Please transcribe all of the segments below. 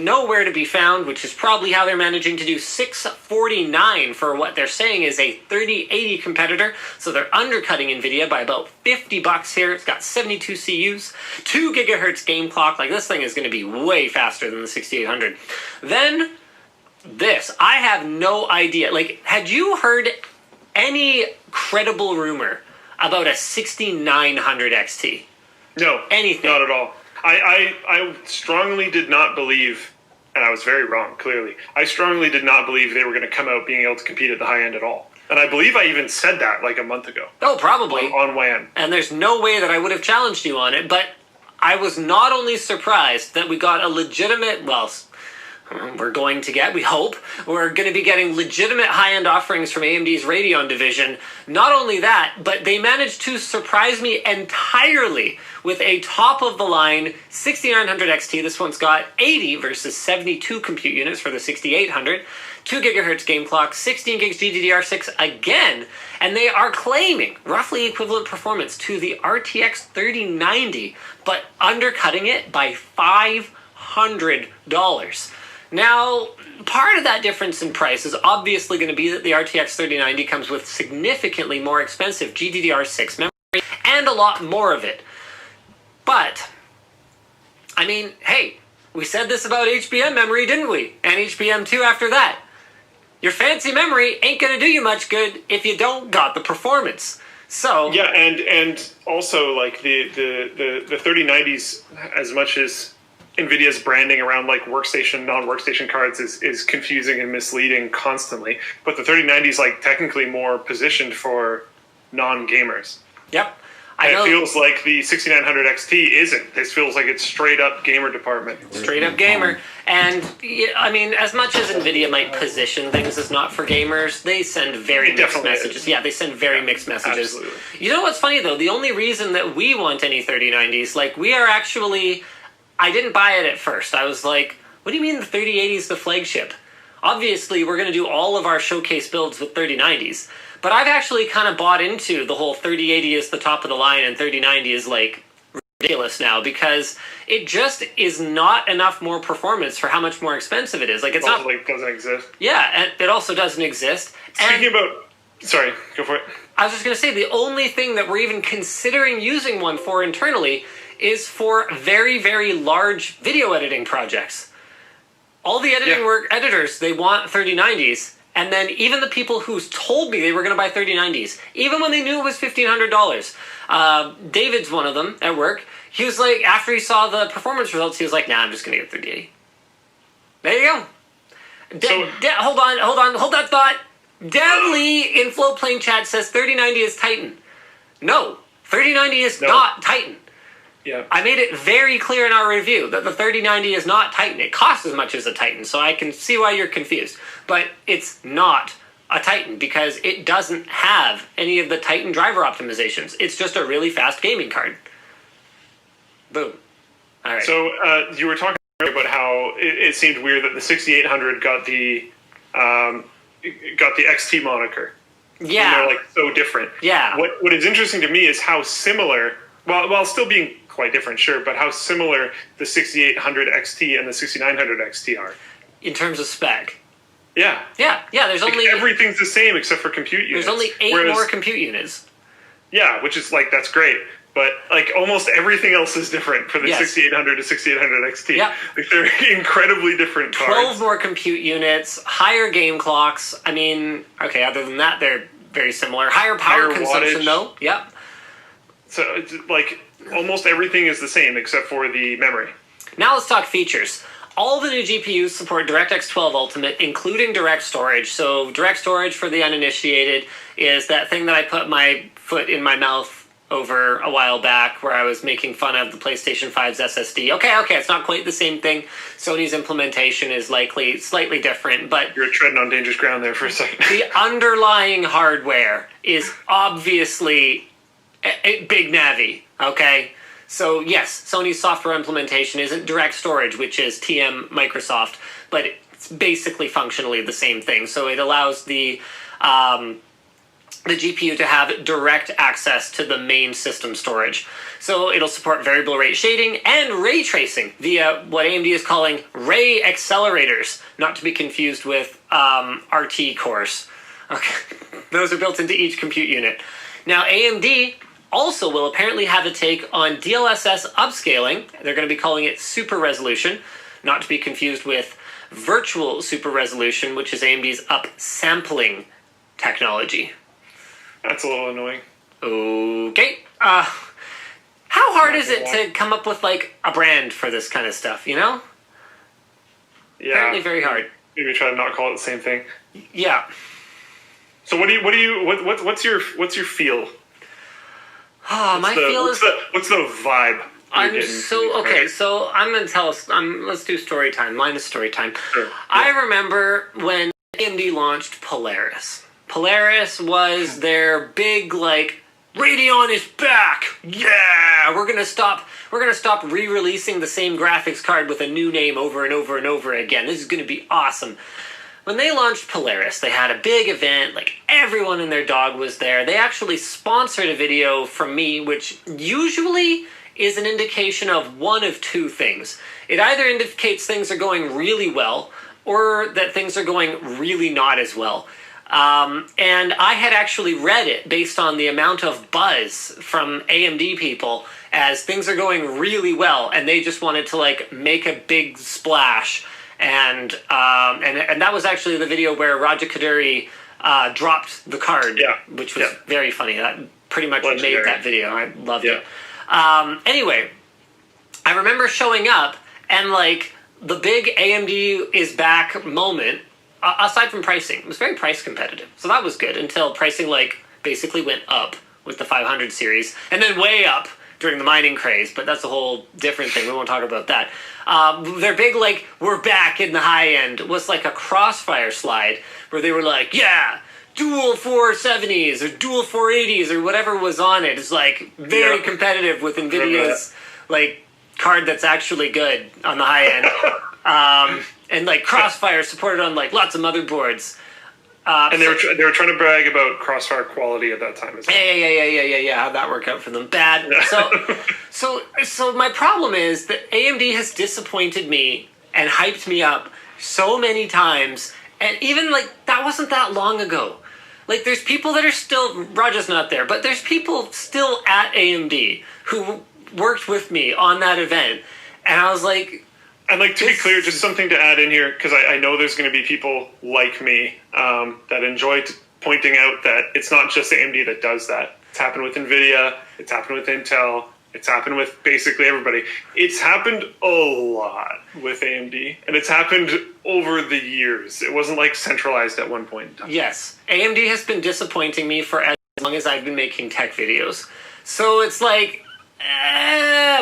nowhere to be found, which is probably how they're managing to do $649 for what they're saying is a 3080 competitor. So they're undercutting NVIDIA by about $50 here. It's got 72 CUs, 2 gigahertz game clock. Like, this thing is going to be way faster than the 6800. Then this, I have no idea. Like, had you heard any credible rumor about a 6900 XT? No, anything? Not at all. I strongly did not believe, and I was very wrong, clearly. I strongly did not believe they were going to come out being able to compete at the high end at all. And I believe I even said that like a month ago. Oh, probably. On WAN. And there's no way that I would have challenged you on it, but I was not only surprised that we got a legitimate, well, we're going to get, we hope, we're going to be getting legitimate high-end offerings from AMD's Radeon division. Not only that, but they managed to surprise me entirely with a top-of-the-line 6900 XT. This one's got 80 versus 72 compute units for the 6800, 2 gigahertz game clock, 16 gigs GDDR6 again, and they are claiming roughly equivalent performance to the RTX 3090, but undercutting it by $500. Now, part of that difference in price is obviously going to be that the RTX 3090 comes with significantly more expensive GDDR6 memory and a lot more of it. But, I mean, hey, we said this about HBM memory, didn't we? And HBM2 after that. Your fancy memory ain't going to do you much good if you don't got the performance. So yeah, and also like the 3090s, as much as NVIDIA's branding around like workstation, non-workstation cards is confusing and misleading constantly. But the 3090 is like technically more positioned for non-gamers. Yep. It feels like the 6900 XT isn't. This feels like it's straight up gamer department. Straight up gamer. And, I mean, as much as NVIDIA might position things as not for gamers, they send very mixed messages. Yeah, they send very mixed messages. Absolutely. You know what's funny, though? The only reason that we want any 3090s, like, we are actually... I didn't buy it at first. I was like, what do you mean the 3080 is the flagship? Obviously, we're going to do all of our showcase builds with 3090s. But I've actually kind of bought into the whole 3080 is the top of the line and 3090 is, like, ridiculous now because it just is not enough more performance for how much more expensive it is. Like, it's also, not... like, doesn't exist. Yeah, and it also doesn't exist. Speaking about... Sorry, go for it. I was just going to say, the only thing that we're even considering using one for internally is for very, very large video editing projects. All the editing editors, they want 3090s, and then even the people who told me they were going to buy 3090s, even when they knew it was $1,500, David's one of them at work, he was like, after he saw the performance results, he was like, nah, I'm just going to get 3080. There you go. Hold that thought. Dan Lee in Floatplane chat says 3090 is Titan. No, 3090 is not Titan. Yeah. I made it very clear in our review that the 3090 is not Titan. It costs as much as a Titan, so I can see why you're confused. But it's not a Titan because it doesn't have any of the Titan driver optimizations. It's just a really fast gaming card. Boom. All right. So you were talking about how it seemed weird that the 6800 got the XT moniker. Yeah. And they're like so different. Yeah. What is interesting to me is how similar, while still being quite different, sure, but how similar the 6800 XT and the 6900 XT are. In terms of spec. Yeah. Yeah, there's like only... everything's the same except for compute units. There's only 8 more compute units. Yeah, which is like, that's great. But like almost everything else is different for the 6800 to 6800 XT. Yeah. Like they're incredibly different cards. 12 more compute units, higher game clocks. I mean, okay, other than that, they're very similar. Higher power consumption, wattage. though. Yep. So it's like almost everything is the same except for the memory. Now let's talk features. All the new GPUs support DirectX 12 Ultimate, including direct storage. So direct storage for the uninitiated is that thing that I put my foot in my mouth over a while back where I was making fun of the PlayStation 5's SSD. Okay, it's not quite the same thing. Sony's implementation is likely slightly different, but... You're treading on dangerous ground there for a second. The underlying hardware is obviously a big Navi, okay? So yes, Sony's software implementation isn't direct storage, which is TM Microsoft, but it's basically functionally the same thing. So it allows the the GPU to have direct access to the main system storage. So it'll support variable rate shading and ray tracing via what AMD is calling ray accelerators, not to be confused with RT cores. Okay, those are built into each compute unit. Now AMD also will apparently have a take on DLSS upscaling. They're going to be calling it super resolution, not to be confused with virtual super resolution, which is AMD's upsampling technology. That's a little annoying. Okay. How hard is it to come up with like a brand for this kind of stuff, you know? Yeah. Apparently very hard. Maybe try to not call it the same thing. Yeah. So what's your feel? My feel is what's the vibe? I'm so okay. So I'm gonna tell us. Let's do story time. Mine is story time. Sure. Yeah. I remember when AMD launched Polaris. Polaris was their big like Radeon is back. Yeah, we're gonna stop re-releasing the same graphics card with a new name over and over and over again. This is gonna be awesome. When they launched Polaris, they had a big event, like everyone and their dog was there. They actually sponsored a video from me, which usually is an indication of one of two things. It either indicates things are going really well, or that things are going really not as well. And I had actually read it based on the amount of buzz from AMD people as things are going really well, and they just wanted to like make a big splash. And that was actually the video where Raja Kaduri dropped the card, which was very funny. That pretty much made that video. I loved it. Anyway, I remember showing up and like the big AMD is back moment, aside from pricing, it was very price competitive. So that was good until pricing like basically went up with the 500 series and then way up during the mining craze, but that's a whole different thing. We won't talk about that. Their big, like, we're back in the high end was like a Crossfire slide where they were like, yeah, dual 470s or dual 480s or whatever was on it. It's like very competitive with NVIDIA's like card that's actually good on the high end. And like Crossfire supported on like lots of motherboards. And they were trying to brag about Crossfire quality at that time as well. Yeah. How'd that work out for them? Bad. So my problem is that AMD has disappointed me and hyped me up so many times, and even like that wasn't that long ago. Like there's people that are still, Raja's not there, but there's people still at AMD who worked with me on that event, and I was like. And like to be clear, just something to add in here, because I know there's going to be people like me that enjoy pointing out that it's not just AMD that does that. It's happened with NVIDIA, it's happened with Intel, it's happened with basically everybody. It's happened a lot with AMD, and it's happened over the years. It wasn't like centralized at one point in time. Yes, AMD has been disappointing me for as long as I've been making tech videos. So it's like...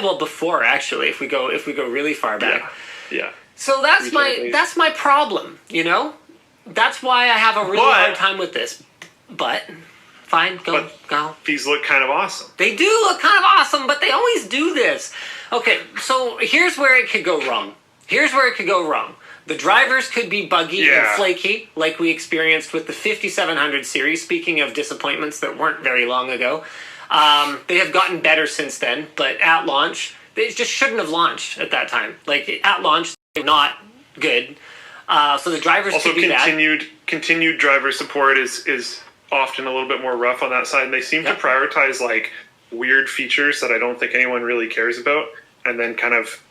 well, before actually, if we go really far back, yeah. So that's my problem, you know. That's why I have a really hard time with this. But fine, go. These look kind of awesome. They do look kind of awesome, but they always do this. Okay, so here's where it could go wrong. The drivers could be buggy and flaky, like we experienced with the 5700 series. Speaking of disappointments that weren't very long ago. They have gotten better since then, but at launch, they just shouldn't have launched at that time. Like, at launch, they're not good. So the drivers also could be continued driver support is often a little bit more rough on that side. And they seem to prioritize, like, weird features that I don't think anyone really cares about, and then kind of,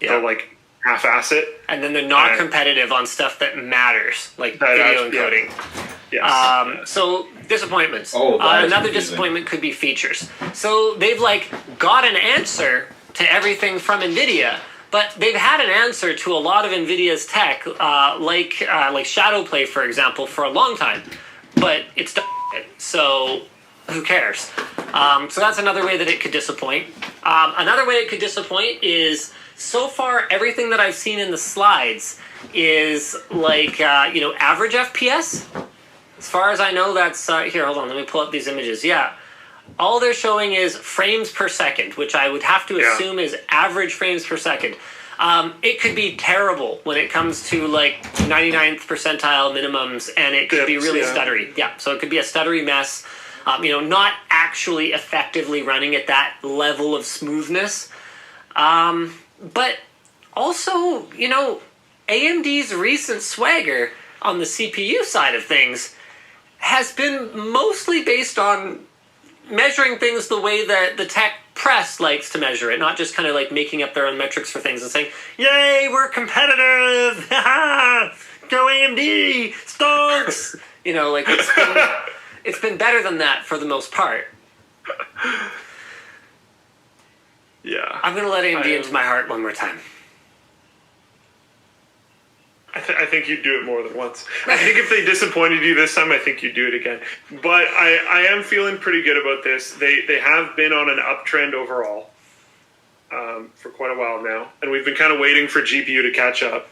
they'll, like, half-ass it. And then they're not competitive on stuff that matters, like video encoding. Yes. So disappointments. Another disappointment could be features. So they've like got an answer to everything from NVIDIA, but they've had an answer to a lot of NVIDIA's tech, like Shadowplay, for example, for a long time. But it's done. So who cares? So that's another way that it could disappoint. Another way it could disappoint is so far everything that I've seen in the slides is like average FPS. As far as I know, that's... here, hold on. Let me pull up these images. Yeah. All they're showing is frames per second, which I would have to assume is average frames per second. It could be terrible when it comes to like 99th percentile minimums, and it could be really stuttery. Yeah, so it could be a stuttery mess. Not actually effectively running at that level of smoothness. But also, AMD's recent swagger on the CPU side of things has been mostly based on measuring things the way that the tech press likes to measure it, not just kind of like making up their own metrics for things and saying, yay, we're competitive, go AMD, stonks. It's been better than that for the most part. Yeah. I'm going to let AMD into my heart one more time. I think you'd do it more than once. I think if they disappointed you this time, I think you'd do it again. But I am feeling pretty good about this. They have been on an uptrend overall for quite a while now. And we've been kind of waiting for GPU to catch up.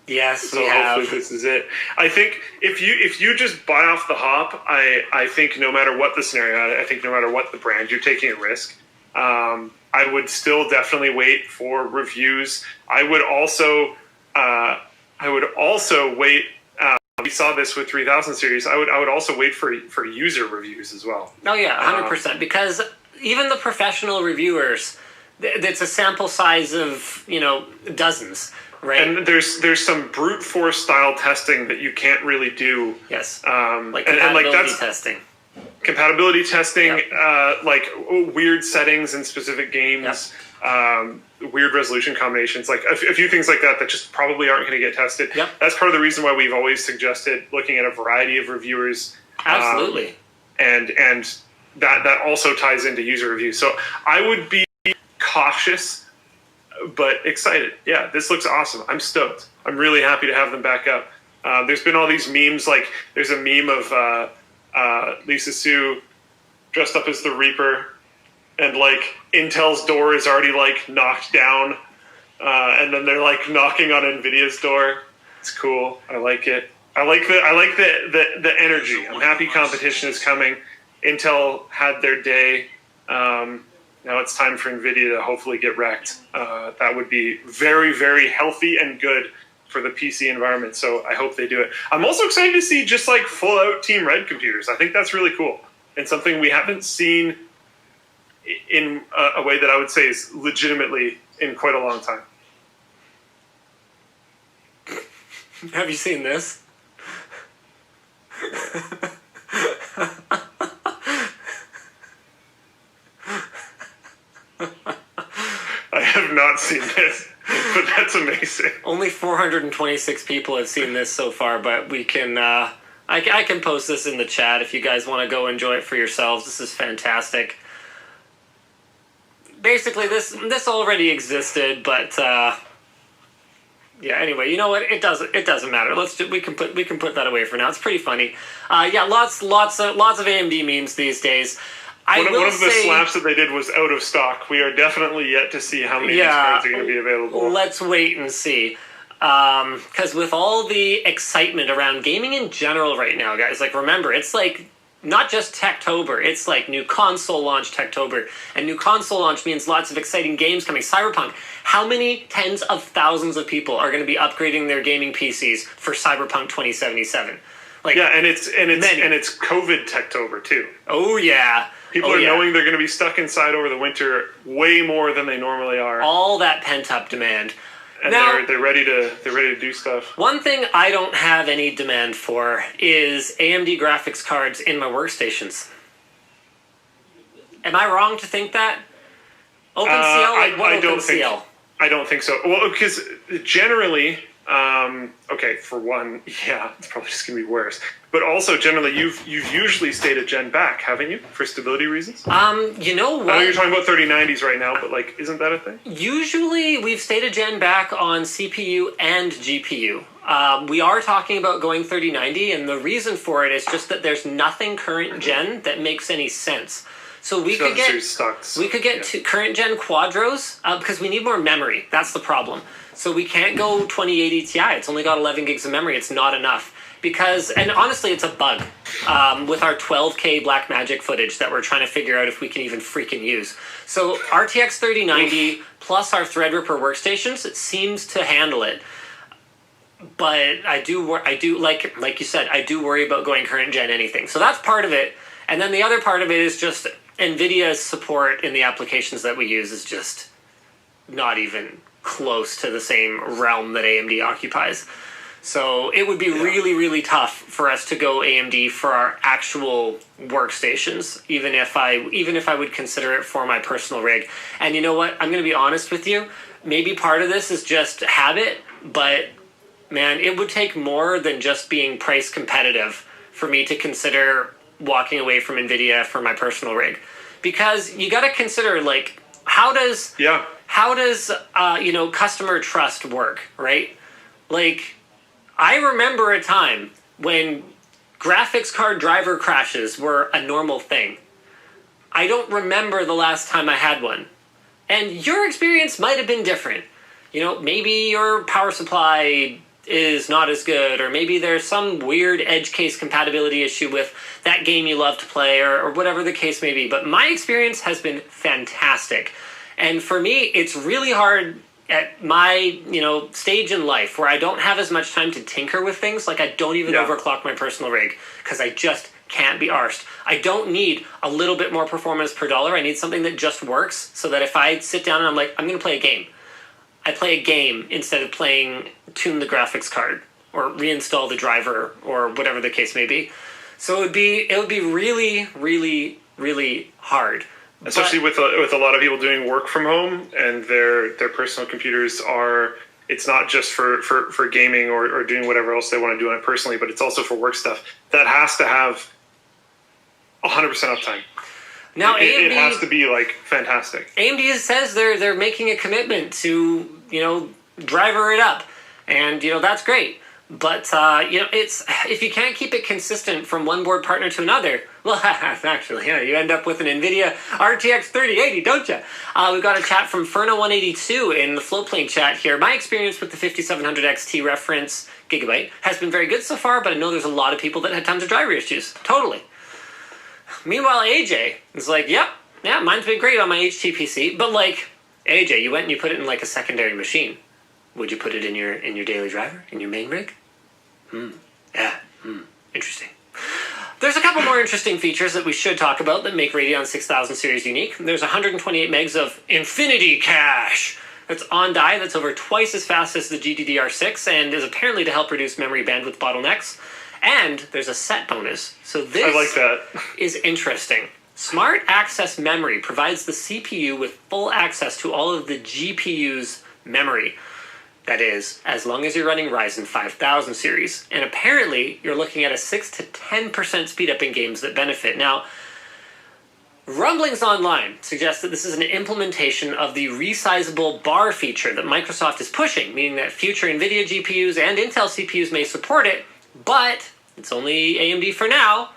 Yes, so hopefully this is it. I think if you just buy off the hop, I think no matter what the scenario, I think no matter what the brand, you're taking a risk. I would still definitely wait for reviews. I would also wait. We saw this with 3000 series. I would also wait for user reviews as well. Oh yeah, 100%. Because even the professional reviewers, it's a sample size of dozens. Right. And there's some brute force style testing that you can't really do. Yes. Like compatibility testing. Compatibility testing, Yep. Like weird settings in specific games, weird resolution combinations, like a few things like that just probably aren't going to get tested. Yep. That's part of the reason why we've always suggested looking at a variety of reviewers. Absolutely. And that also ties into user reviews. So I would be cautious, but excited. Yeah, this looks awesome. I'm stoked. I'm really happy to have them back up. There's been all these memes, like there's a meme of Lisa Su dressed up as the Reaper, and like Intel's door is already like knocked down, and then they're like knocking on Nvidia's door. It's cool. I like it. I like the energy. I'm happy competition is coming. Intel had their day. Now it's time for NVIDIA to hopefully get wrecked. That would be very, very healthy and good for the PC environment. So I hope they do it. I'm also excited to see just like full out Team Red computers. I think that's really cool and something we haven't seen in a way that I would say is legitimately in quite a long time. Have you seen this? I have not seen this, but that's amazing. Only 426 people have seen this so far, but we can. I can post this in the chat if you guys want to go enjoy it for yourselves. This is fantastic. Basically, this already existed, but yeah. Anyway, you know what? It doesn't matter. We can put that away for now. It's pretty funny. Yeah, lots of AMD memes these days. One of the slaps that they did was out of stock. We are definitely yet to see how many of these cards are going to be available. Let's wait and see. Because with all the excitement around gaming in general right now, guys, like remember, it's like not just Techtober, it's like new console launch Techtober. And new console launch means lots of exciting games coming. Cyberpunk. How many tens of thousands of people are going to be upgrading their gaming PCs for Cyberpunk 2077? Like, yeah, and it's COVID Techtober too. Oh yeah. People are knowing they're going to be stuck inside over the winter way more than they normally are. All that pent up demand. And now, they're ready to do stuff. One thing I don't have any demand for is AMD graphics cards in my workstations. Am I wrong to think that? OpenCL? I don't think so. Well, because generally, okay, for one, yeah, it's probably just going to be worse. But also, generally, you've usually stayed a gen back, haven't you, for stability reasons? You know what? I know you're talking about 3090s right now, but like, isn't that a thing? Usually, we've stayed a gen back on CPU and GPU. We are talking about going 3090, and the reason for it is just that there's nothing current gen that makes any sense. So we could get two current gen Quadros because we need more memory. That's the problem. So we can't go 2080 Ti. It's only got 11 gigs of memory. It's not enough. because, and honestly, it's a bug with our 12K Blackmagic footage that we're trying to figure out if we can even freaking use. So RTX 3090 plus our Threadripper workstations, it seems to handle it. But I do like you said, I do worry about going current gen anything. So that's part of it. And then the other part of it is just NVIDIA's support in the applications that we use is just not even close to the same realm that AMD occupies. So it would be really, really tough for us to go AMD for our actual workstations, even if I would consider it for my personal rig. And you know what? I'm going to be honest with you. Maybe part of this is just habit, but man, it would take more than just being price competitive for me to consider walking away from NVIDIA for my personal rig. Because you got to consider, like, how does customer trust work, right? Like, I remember a time when graphics card driver crashes were a normal thing. I don't remember the last time I had one. And your experience might have been different. You know, maybe your power supply is not as good, or maybe there's some weird edge case compatibility issue with that game you love to play, or whatever the case may be. But my experience has been fantastic. And for me, it's really hard at my, stage in life where I don't have as much time to tinker with things. Like, I don't even overclock my personal rig because I just can't be arsed. I don't need a little bit more performance per dollar. I need something that just works, so that if I sit down and I'm like, I'm going to play a game, I play a game instead of tune the graphics card or reinstall the driver or whatever the case may be. So it would be really, really, really hard. Especially with a lot of people doing work from home, and their personal computers are, it's not just for gaming or doing whatever else they want to do on it personally, but it's also for work stuff. That has to have 100% uptime. Now, AMD, it has to be like fantastic. AMD says they're making a commitment to, driver it up, and that's great. But it's, if you can't keep it consistent from one board partner to another, well, actually, you end up with an NVIDIA RTX 3080, don't you? We've got a chat from Ferno182 in the Floatplane chat here. My experience with the 5700 XT reference Gigabyte has been very good so far, but I know there's a lot of people that had tons of driver issues. Totally. Meanwhile, AJ is like, yeah, mine's been great on my HTPC, but like, AJ, you went and you put it in like a secondary machine. Would you put it in your daily driver, in your main rig? Interesting. There's a couple more interesting features that we should talk about that make Radeon 6000 series unique. There's 128 megs of Infinity Cache that's on die, that's over twice as fast as the GDDR6 and is apparently to help reduce memory bandwidth bottlenecks. And there's a set bonus. So this I like that. is interesting. Smart Access Memory provides the CPU with full access to all of the GPU's memory. That is, as long as you're running Ryzen 5000 series. And apparently, you're looking at a 6 to 10% speed up in games that benefit. Now, rumblings online suggest that this is an implementation of the resizable bar feature that Microsoft is pushing, meaning that future NVIDIA GPUs and Intel CPUs may support it, but it's only AMD for now.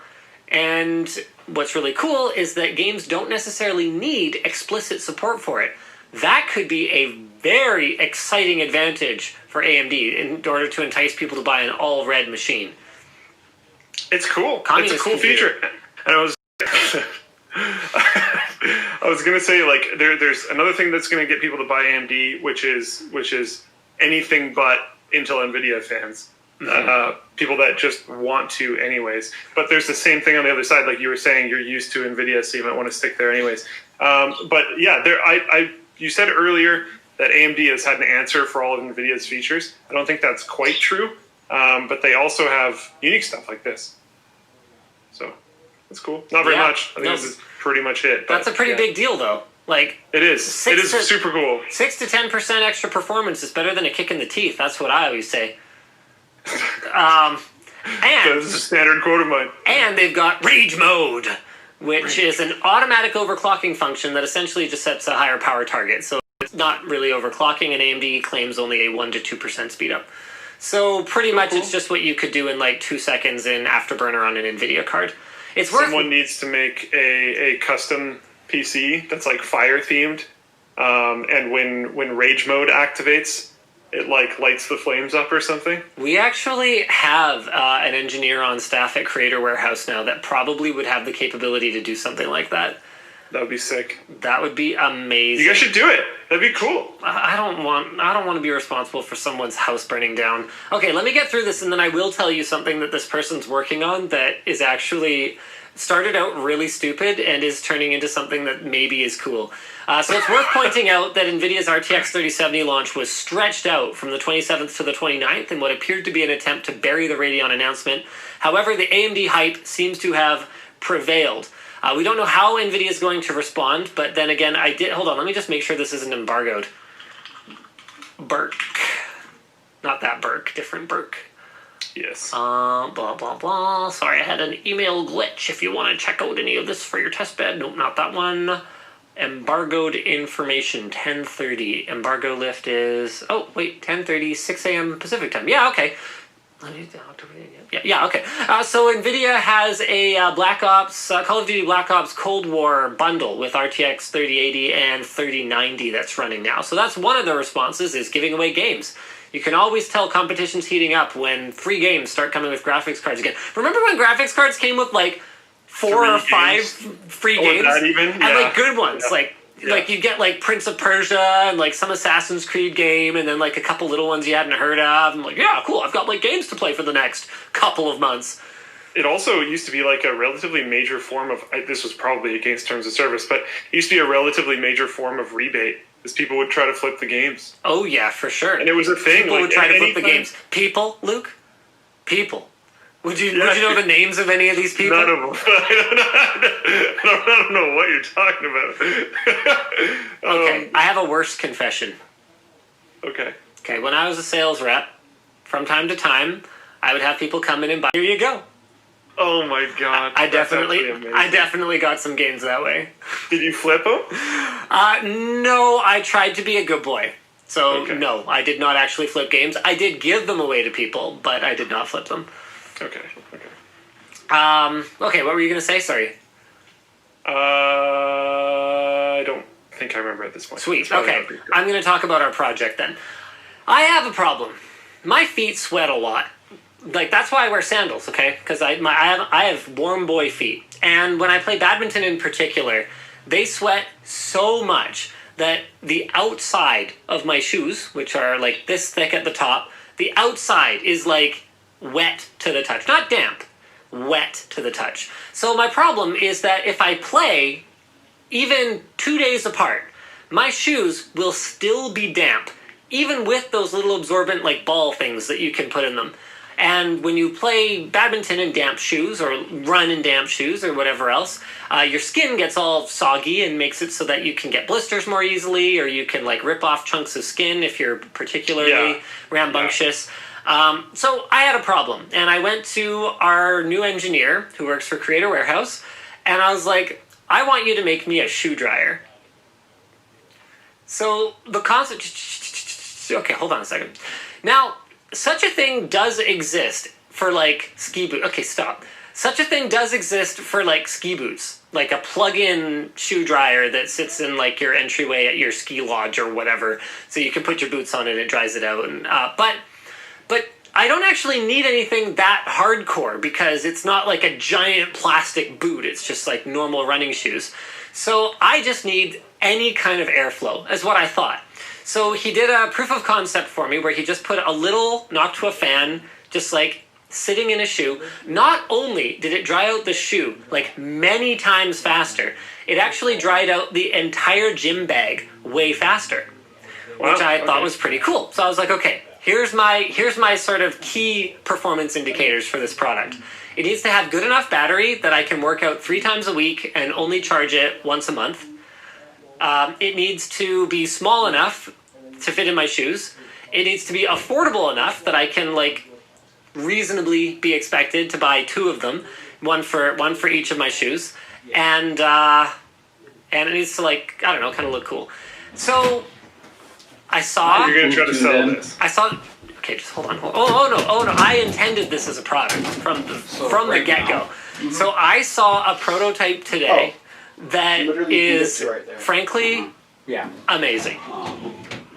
And what's really cool is that games don't necessarily need explicit support for it. That could be a very exciting advantage for AMD in order to entice people to buy an all-red machine. It's cool. Communist it's a cool computer. feature. And I was going to say, like, there's another thing that's going to get people to buy AMD, which is anything but Intel NVIDIA fans. People that just want to anyways. But there's the same thing on the other side. Like you were saying, you're used to NVIDIA, so you might want to stick there anyways. But yeah, you said earlier that AMD has had an answer for all of NVIDIA's features. I don't think that's quite true, but they also have unique stuff like this. So that's cool. Not very much. I think this is pretty much it. That's a pretty big deal, though. Like, it is super cool. 6 to 10% extra performance is better than a kick in the teeth. That's what I always say. And this is a standard quote of mine. And they've got Rage Mode, which is an automatic overclocking function that essentially just sets a higher power target. So it's not really overclocking, and AMD claims only a 1 to 2% speed up. So pretty much it's just what you could do in like 2 seconds in Afterburner on an NVIDIA card. It's worth. Someone needs to make a custom PC that's like fire themed, and when Rage Mode activates, it like lights the flames up or something? We actually have an engineer on staff at Creator Warehouse now that probably would have the capability to do something like that. That would be sick. That would be amazing. You guys should do it. That'd be cool. I don't want to be responsible for someone's house burning down. Okay, let me get through this, and then I will tell you something that this person's working on that is actually started out really stupid and is turning into something that maybe is cool. So it's worth pointing out that NVIDIA's RTX 3070 launch was stretched out from the 27th to the 29th in what appeared to be an attempt to bury the Radeon announcement. However, the AMD hype seems to have prevailed. We don't know how NVIDIA is going to respond, but then again, hold on, let me just make sure this isn't embargoed. Burke. Not that Burke, different Burke. Yes. Blah, blah, blah. Sorry, I had an email glitch. If you want to check out any of this for your test bed. Nope, not that one. Embargoed information, 10:30. Embargo lift is... Oh, wait, 10:30, 6 a.m. Pacific time. Yeah, okay. Yeah, okay. So NVIDIA has a Call of Duty Black Ops Cold War bundle with RTX 3080 and 3090 that's running now. So that's one of the responses, is giving away games. You can always tell competition's heating up when free games start coming with graphics cards again. Remember when graphics cards came with like 4 or 5 free games? That even? And like good ones, Yeah. Like you get like Prince of Persia and like some Assassin's Creed game and then like a couple little ones you hadn't heard of. I'm like, yeah, cool, I've got like games to play for the next couple of months. It also used to be like a relatively major form of, this was probably against terms of service, but it used to be a relatively major form of rebate, as people would try to flip the games. Oh yeah, for sure. And it was a thing. People would try to flip the games. People, Luke? People. Would you know the names of any of these people? None of them. I don't know what you're talking about. Okay, I have a worse confession. Okay. Okay, when I was a sales rep, from time to time, I would have people come in and buy. Here you go. Oh my god. I definitely got some games that way. Did you flip them? No, I tried to be a good boy. So Okay. no, I did not actually flip games. I did give them away to people, but I did not flip them. Okay. Okay, what were you going to say? Sorry. I don't think I remember at this point. Sweet. It's probably Okay. not pretty good. I'm going to talk about our project then. I have a problem. My feet sweat a lot. Like, that's why I wear sandals, okay? Because I have warm boy feet. And when I play badminton in particular, they sweat so much that the outside of my shoes, which are like this thick at the top, the outside is like wet to the touch. Not damp, wet to the touch. So my problem is that if I play, even 2 days apart, my shoes will still be damp, even with those little absorbent like ball things that you can put in them. And when you play badminton in damp shoes or run in damp shoes or whatever else, your skin gets all soggy and makes it so that you can get blisters more easily, or you can like rip off chunks of skin if you're particularly rambunctious. So I had a problem, and I went to our new engineer who works for Creator Warehouse, and I was like, I want you to make me a shoe dryer. So the concept... Okay, hold on a second. Now, such a thing does exist for, like, ski boots. Okay, stop. Such a thing does exist for, like, ski boots. Like a plug-in shoe dryer that sits in, like, your entryway at your ski lodge or whatever. So you can put your boots on it and it dries it out. And, but I don't actually need anything that hardcore because it's not like a giant plastic boot. It's just, like, normal running shoes. So I just need any kind of airflow, is what I thought. So he did a proof of concept for me where he just put a little Noctua fan just like sitting in a shoe. Not only did it dry out the shoe like many times faster, it actually dried out the entire gym bag way faster, which I thought was pretty cool. So I was like, okay, here's my sort of key performance indicators for this product. It needs to have good enough battery that I can work out 3 times a week and only charge it once a month. It needs to be small enough to fit in my shoes. It needs to be affordable enough that I can like reasonably be expected to buy 2 of them, one for each of my shoes, and it needs to like I don't know, kind of look cool. So I saw. You're gonna try to sell this. I saw. Okay, just hold on. Oh no! I intended this as a product from the get-go. Mm-hmm. So I saw a prototype today that is, frankly, amazing.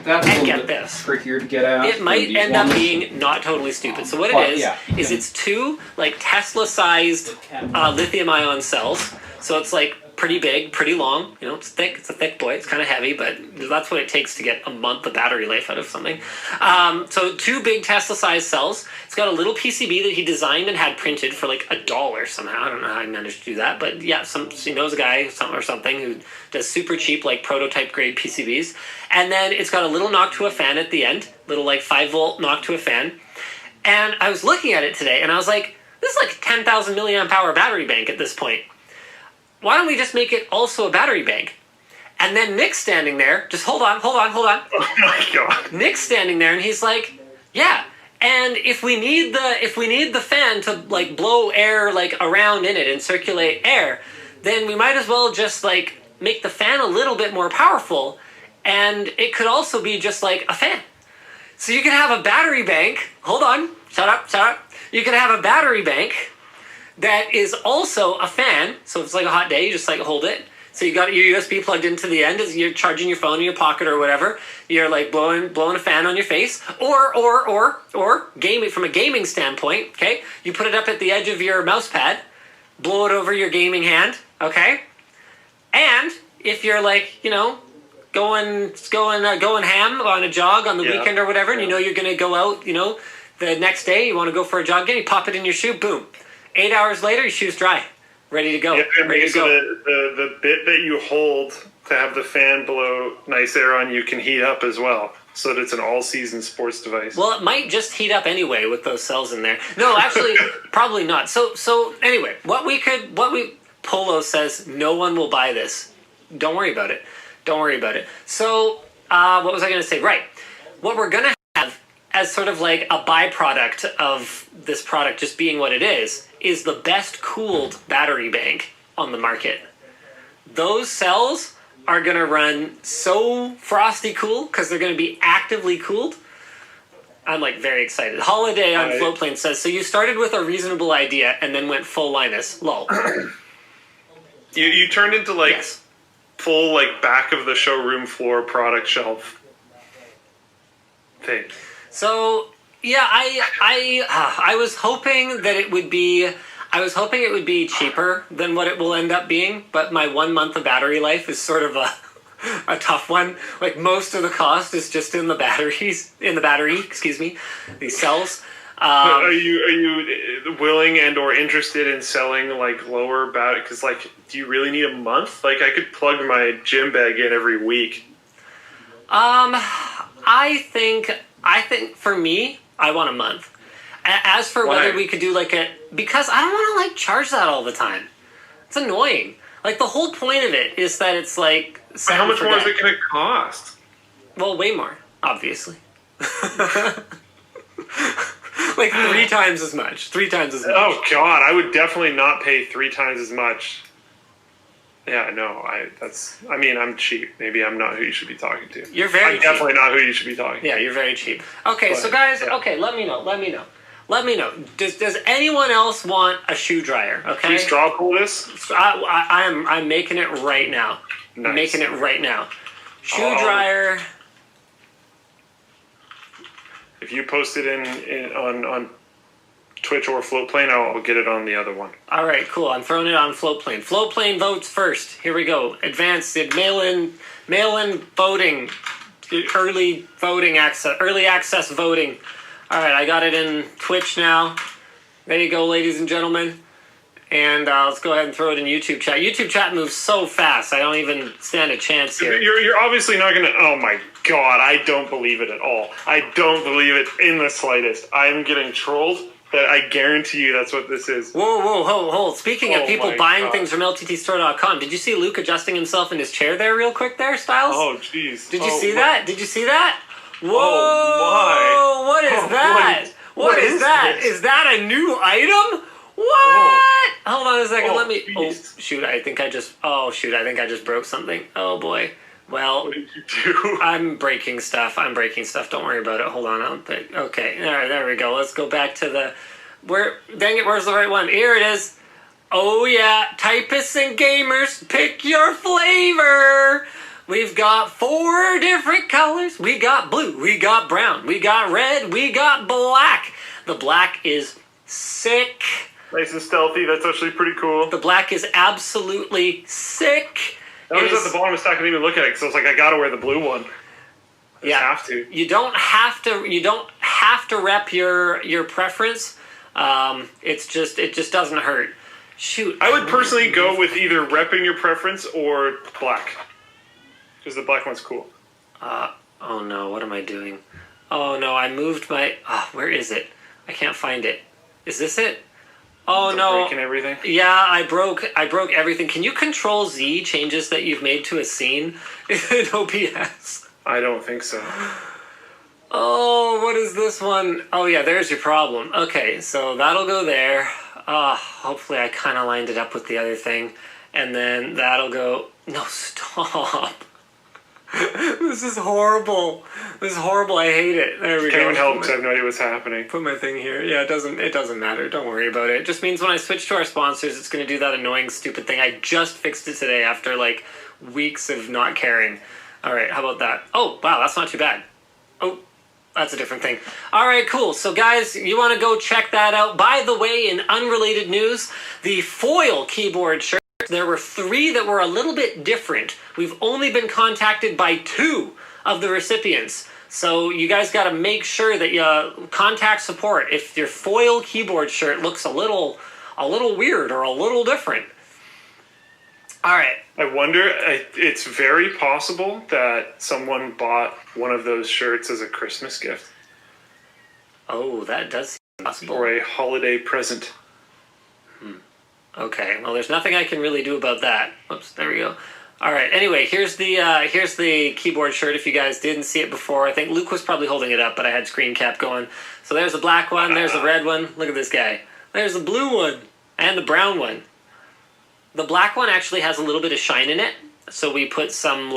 That's a And little get bit this. trickier to get at. It might These end up ones. being not totally stupid. So what But, it yeah. is it's two like Tesla-sized lithium-ion cells. So it's like pretty big, pretty long. You know, it's thick. It's a thick boy. It's kind of heavy, but that's what it takes to get a month of battery life out of something. So two big Tesla-sized cells. It's got a little PCB that he designed and had printed for like $1 somehow. I don't know how he managed to do that, but yeah, he knows a guy or something who does super cheap like prototype grade PCBs. And then it's got a little knock to a fan at the end, little like 5-volt knock to a fan. And I was looking at it today, and I was like, this is like a 10,000 milliamp hour battery bank at this point. Why don't we just make it also a battery bank? And then Nick's standing there, just hold on. Oh my god. Nick's standing there, and he's like, yeah. And if we need the fan to like blow air like around in it and circulate air, then we might as well just like make the fan a little bit more powerful, and it could also be just like a fan. So you could have a battery bank. Hold on, shut up. You could have a battery bank that is also a fan. So if it's like a hot day, you just like hold it. So you got your USB plugged into the end as you're charging your phone in your pocket or whatever. You're like blowing a fan on your face. Or gaming from a gaming standpoint, okay? You put it up at the edge of your mouse pad, blow it over your gaming hand, okay? And if you're like, you know, going ham on a jog on the weekend or whatever, and you know you're gonna go out, you know, the next day you want to go for a jog again, you pop it in your shoe, boom. 8 hours later, your shoe's dry, ready to go. Yeah, ready to so go. the bit that you hold to have the fan blow nice air on you can heat up as well, so that it's an all-season sports device. Well, it might just heat up anyway with those cells in there. No, actually, probably not. So anyway, Polo says no one will buy this. Don't worry about it. So, what was I going to say? Right. What we're going to have as sort of like a byproduct of this product just being what it is the best cooled battery bank on the market. Those cells are going to run so frosty cool because they're going to be actively cooled. I'm like very excited. Holiday on Floatplane says, so you started with a reasonable idea and then went full Linus. Lol. You turned into like Yes. full like back of the showroom floor product shelf thing. So yeah, I was hoping that it would be. I was hoping it would be cheaper than what it will end up being, but my 1 month of battery life is sort of a tough one. Like most of the cost is just in the battery. Excuse me, these cells. Are you willing and or interested in selling like lower battery? Because like, do you really need a month? Like, I could plug my gym bag in every week. I think for me, I want a month. As for Why? whether we could do like because I don't want to like charge that all the time. It's annoying. Like the whole point of it is that it's like. How much more is it going to cost? Well, way more, obviously. Like 3 times as much. 3 times as much. Oh God, I would definitely not pay 3 times as much. Yeah, no, I mean, I'm cheap. Maybe I'm not who you should be talking to. You're very I'm cheap. definitely not who you should be talking to. Yeah, you're very cheap. Okay, But, so guys, yeah. okay, let me know. Does anyone else want a shoe dryer? Okay, Can you straw pull this? So I'm making it right now. Nice. I'm making it right now. Shoe Oh. dryer. If you post it on Twitch or Floatplane, I'll get it on the other one. All right, cool. I'm throwing it on Floatplane. Floatplane votes first. Here we go. Advanced mail-in voting, early access voting. All right, I got it in Twitch now. There you go, ladies and gentlemen. And let's go ahead and throw it in YouTube chat. YouTube chat moves so fast, I don't even stand a chance here. You're obviously not going to... Oh my God, I don't believe it at all. I don't believe it in the slightest. I'm getting trolled. That I guarantee you that's what this is. Whoa, hold. Speaking of Oh people my buying God. things from LTTstore.com, did you see Luke adjusting himself in his chair there real quick there, Styles? Oh, jeez. Did you see that? Did you see that? Whoa! Oh, my. What is Oh, that? what What is is that? this? Is that a new item? What? Hold on a second. Oh, Let me. Oh jeez. shoot! I think I just broke something. Oh boy. Well, What did you do? I'm breaking stuff. Don't worry about it. Hold on. Okay. All right. There we go. Let's go back to the. Dang it. Where's the right one? Here it is. Oh yeah. Typists and gamers, pick your flavor. We've got 4 different colors. We got blue, we got brown, we got red, we got black. The black is sick. Nice and stealthy. That's actually pretty cool. The black is absolutely sick. I was at the bottom of the stack. I didn't even look at it because I was like, I gotta wear the blue one. Yeah, have to. You don't have to. You don't have to rep your preference. It just doesn't hurt. Shoot. I would personally go with either repping your preference or black, because the black one's cool. Oh no! What am I doing? Oh no! I moved my. Where is it? I can't find it. Is this it? Oh no! Breaking everything. Yeah, I broke everything. Can you Control Z changes that you've made to a scene in OBS? I don't think so. Oh, what is this one? Oh yeah, there's your problem. Okay, so that'll go there. Hopefully I kind of lined it up with the other thing. And then that'll go... No, stop. This is horrible. This is horrible. I hate it. There we go. Can't even help because I have no idea what's happening. Put my thing here. Yeah, it doesn't matter. Don't worry about it. It just means when I switch to our sponsors, it's going to do that annoying, stupid thing. I just fixed it today after, like, weeks of not caring. All right, how about that? Oh, wow, that's not too bad. Oh, that's a different thing. All right, cool. So, guys, you want to go check that out. By the way, in unrelated news, the foil keyboard shirt, there were 3 that were a little bit different. We've only been contacted by 2 of the recipients. So you guys got to make sure that you contact support if your foil keyboard shirt looks a little weird or a little different. All right. I wonder, it's very possible that someone bought one of those shirts as a Christmas gift. Oh, that does seem possible. Or a holiday present. Okay, well, there's nothing I can really do about that. Oops, there we go. All right, anyway, here's the keyboard shirt if you guys didn't see it before. I think Luke was probably holding it up, but I had screen cap going. So there's the black one, there's the red one. Look at this guy. There's the blue one and the brown one. The black one actually has a little bit of shine in it, so we put some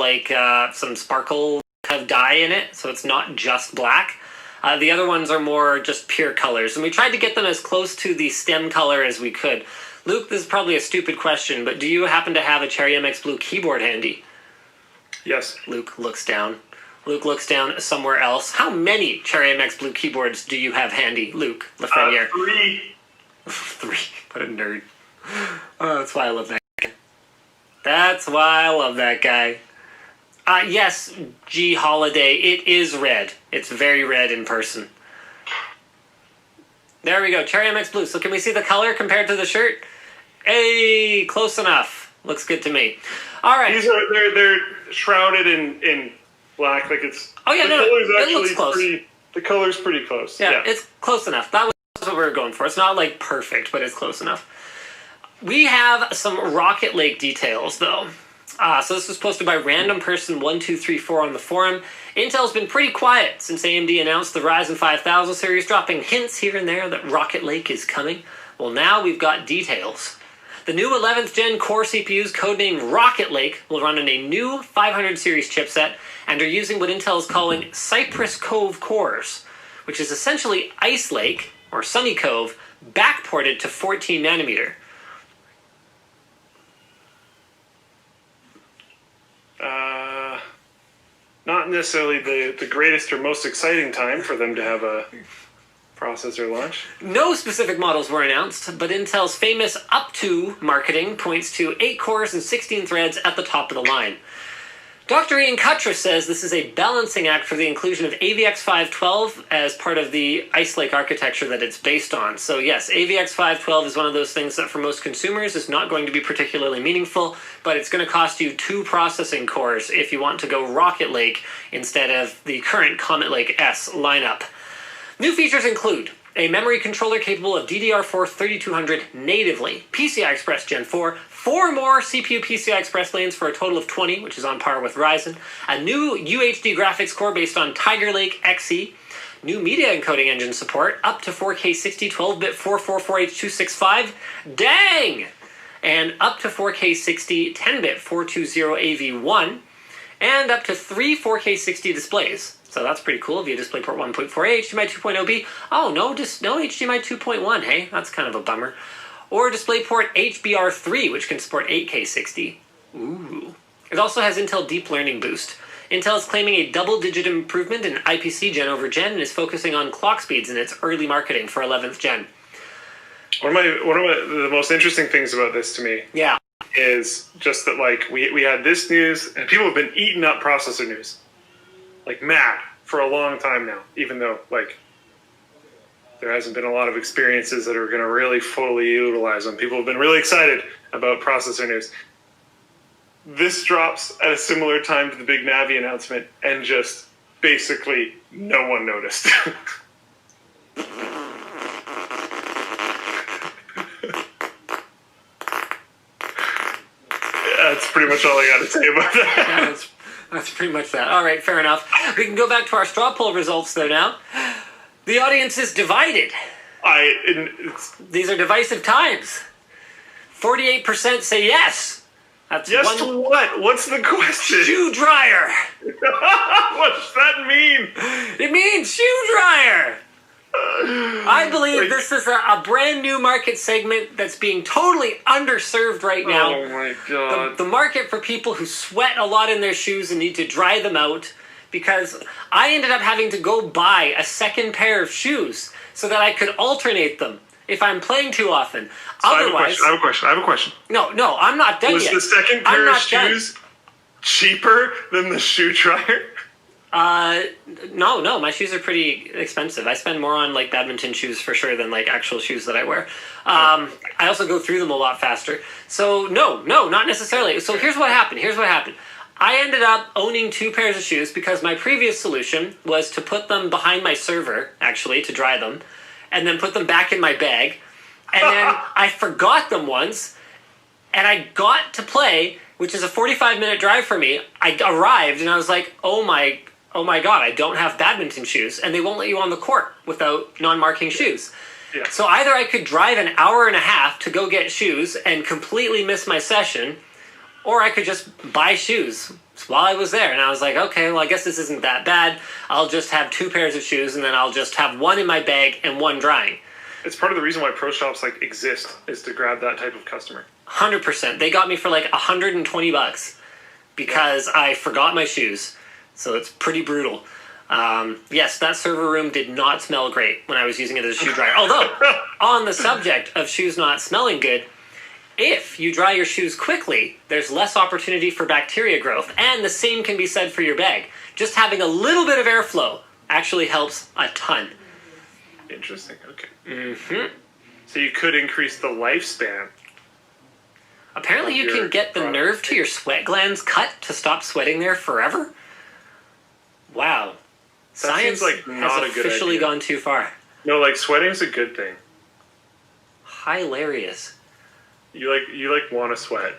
some sparkle kind of dye in it, so it's not just black. The other ones are more just pure colors, and we tried to get them as close to the stem color as we could. Luke, this is probably a stupid question, but do you happen to have a Cherry MX Blue keyboard handy? Yes. Luke looks down. Luke looks down somewhere else. How many Cherry MX Blue keyboards do you have handy, Luke Lafreniere? 3. 3. What a nerd. Oh, that's why I love that guy. That's why I love that guy. Yes, G Holiday, it is red. It's very red in person. There we go, Cherry MX Blue. So can we see the color compared to the shirt? Hey, close enough. Looks good to me. All right. These are they're shrouded in black, like it's. Oh yeah, it looks close. The color's pretty close. Yeah, it's close enough. That was what we were going for. It's not like perfect, but it's close enough. We have some Rocket Lake details, though. So this was posted by random person 1234 on the forum. Intel's been pretty quiet since AMD announced the Ryzen 5000 series, dropping hints here and there that Rocket Lake is coming. Well, now we've got details. The new 11th gen Core CPUs, codenamed Rocket Lake, will run on a new 500 series chipset and are using what Intel is calling Cypress Cove cores, which is essentially Ice Lake, or Sunny Cove, backported to 14 nanometer. Not necessarily the greatest or most exciting time for them to have a processor launch. No specific models were announced, but Intel's famous up to marketing points to 8 cores and 16 threads at the top of the line. Dr. Ian Cuttress says this is a balancing act for the inclusion of AVX 512 as part of the Ice Lake architecture that it's based on. So yes, AVX 512 is one of those things that for most consumers is not going to be particularly meaningful, but it's going to cost you 2 processing cores if you want to go Rocket Lake instead of the current Comet Lake S lineup. New features include a memory controller capable of DDR4 3200 natively, PCI Express Gen 4, 4 more CPU PCI Express lanes for a total of 20, which is on par with Ryzen, a new UHD graphics core based on Tiger Lake Xe, new media encoding engine support, up to 4K 60 12-bit 444H265, dang! And up to 4K 60 10-bit 420 AV1, and up to 3 4K 60 displays. So that's pretty cool via DisplayPort 1.4a, HDMI 2.0b. Oh, no HDMI 2.1, hey? That's kind of a bummer. Or DisplayPort HBR3, which can support 8K 60. Ooh. It also has Intel Deep Learning Boost. Intel is claiming a double-digit improvement in IPC gen over gen and is focusing on clock speeds in its early marketing for 11th gen. One of the most interesting things about this to me Yeah. is just that, like, we had this news, and people have been eating up processor news, like mad, for a long time now, even though, like, there hasn't been a lot of experiences that are going to really fully utilize them. People have been really excited about processor news. This drops at a similar time to the big Navi announcement, and just basically no one noticed. That's pretty much all I got to say about that. That's pretty much that. All right, fair enough. We can go back to our straw poll results, though, now. The audience is divided. These are divisive times. 48% say yes. That's yes to what? What's the question? Shoe dryer. What does that mean? It means shoe dryer. I believe this is a brand new market segment that's being totally underserved right now. Oh my god. The market for people who sweat a lot in their shoes and need to dry them out, because I ended up having to go buy a second pair of shoes so that I could alternate them if I'm playing too often. So Otherwise, I have a question. No, I'm not done yet. Was the second pair of shoes cheaper than the shoe dryer? No, my shoes are pretty expensive. I spend more on like badminton shoes for sure than like actual shoes that I wear. I also go through them a lot faster. So no, not necessarily. So here's what happened. I ended up owning 2 pairs of shoes because my previous solution was to put them behind my server, actually, to dry them, and then put them back in my bag. And then I forgot them once, and I got to play, which is a 45-minute drive for me. I arrived, and I was like, oh my god, I don't have badminton shoes, and they won't let you on the court without non-marking shoes. Yeah. So either I could drive an hour and a half to go get shoes and completely miss my session, or I could just buy shoes while I was there. And I was like, okay, well, I guess this isn't that bad. I'll just have 2 pairs of shoes, and then I'll just have one in my bag and one drying. It's part of the reason why pro shops like exist, is to grab that type of customer. 100%. They got me for like $120 because I forgot my shoes. So it's pretty brutal. Yes, that server room did not smell great when I was using it as a shoe dryer. Although, on the subject of shoes not smelling good, if you dry your shoes quickly, there's less opportunity for bacteria growth, and the same can be said for your bag. Just having a little bit of airflow actually helps a ton. Interesting, okay. Mm-hmm. So you could increase the lifespan. Apparently you can get the nerve to your sweat glands cut to stop sweating there forever? Wow. That Science seems like not has a good officially idea. gone too far. No, like sweating's a good thing. Hilarious. You want to sweat.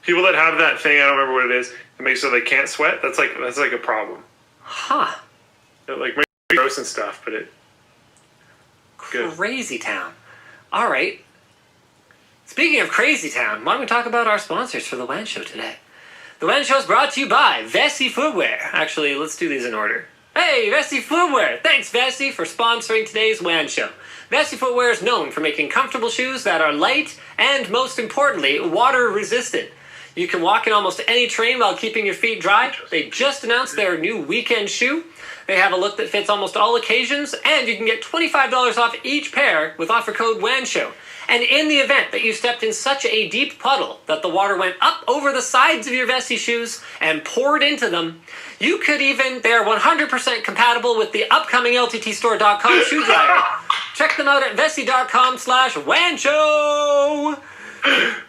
People that have that thing, I don't remember what it is, that makes so they can't sweat. That's like a problem. Huh. It, like, maybe gross and stuff, but it. Good. Crazy Town. All right. Speaking of Crazy Town, why don't we talk about our sponsors for the WAN Show today? The WAN Show is brought to you by Vessi Footwear. Actually, let's do these in order. Hey, Vessi Footwear! Thanks, Vessi, for sponsoring today's WAN Show. Vessi Footwear is known for making comfortable shoes that are light and, most importantly, water-resistant. You can walk in almost any terrain while keeping your feet dry. They just announced their new weekend shoe. They have a look that fits almost all occasions, and you can get $25 off each pair with offer code WANSHOW. And in the event that you stepped in such a deep puddle that the water went up over the sides of your Vessi shoes and poured into them, you could even, they're 100% compatible with the upcoming LTTstore.com shoe dryer. Check them out at Vessi.com/WANSHOW.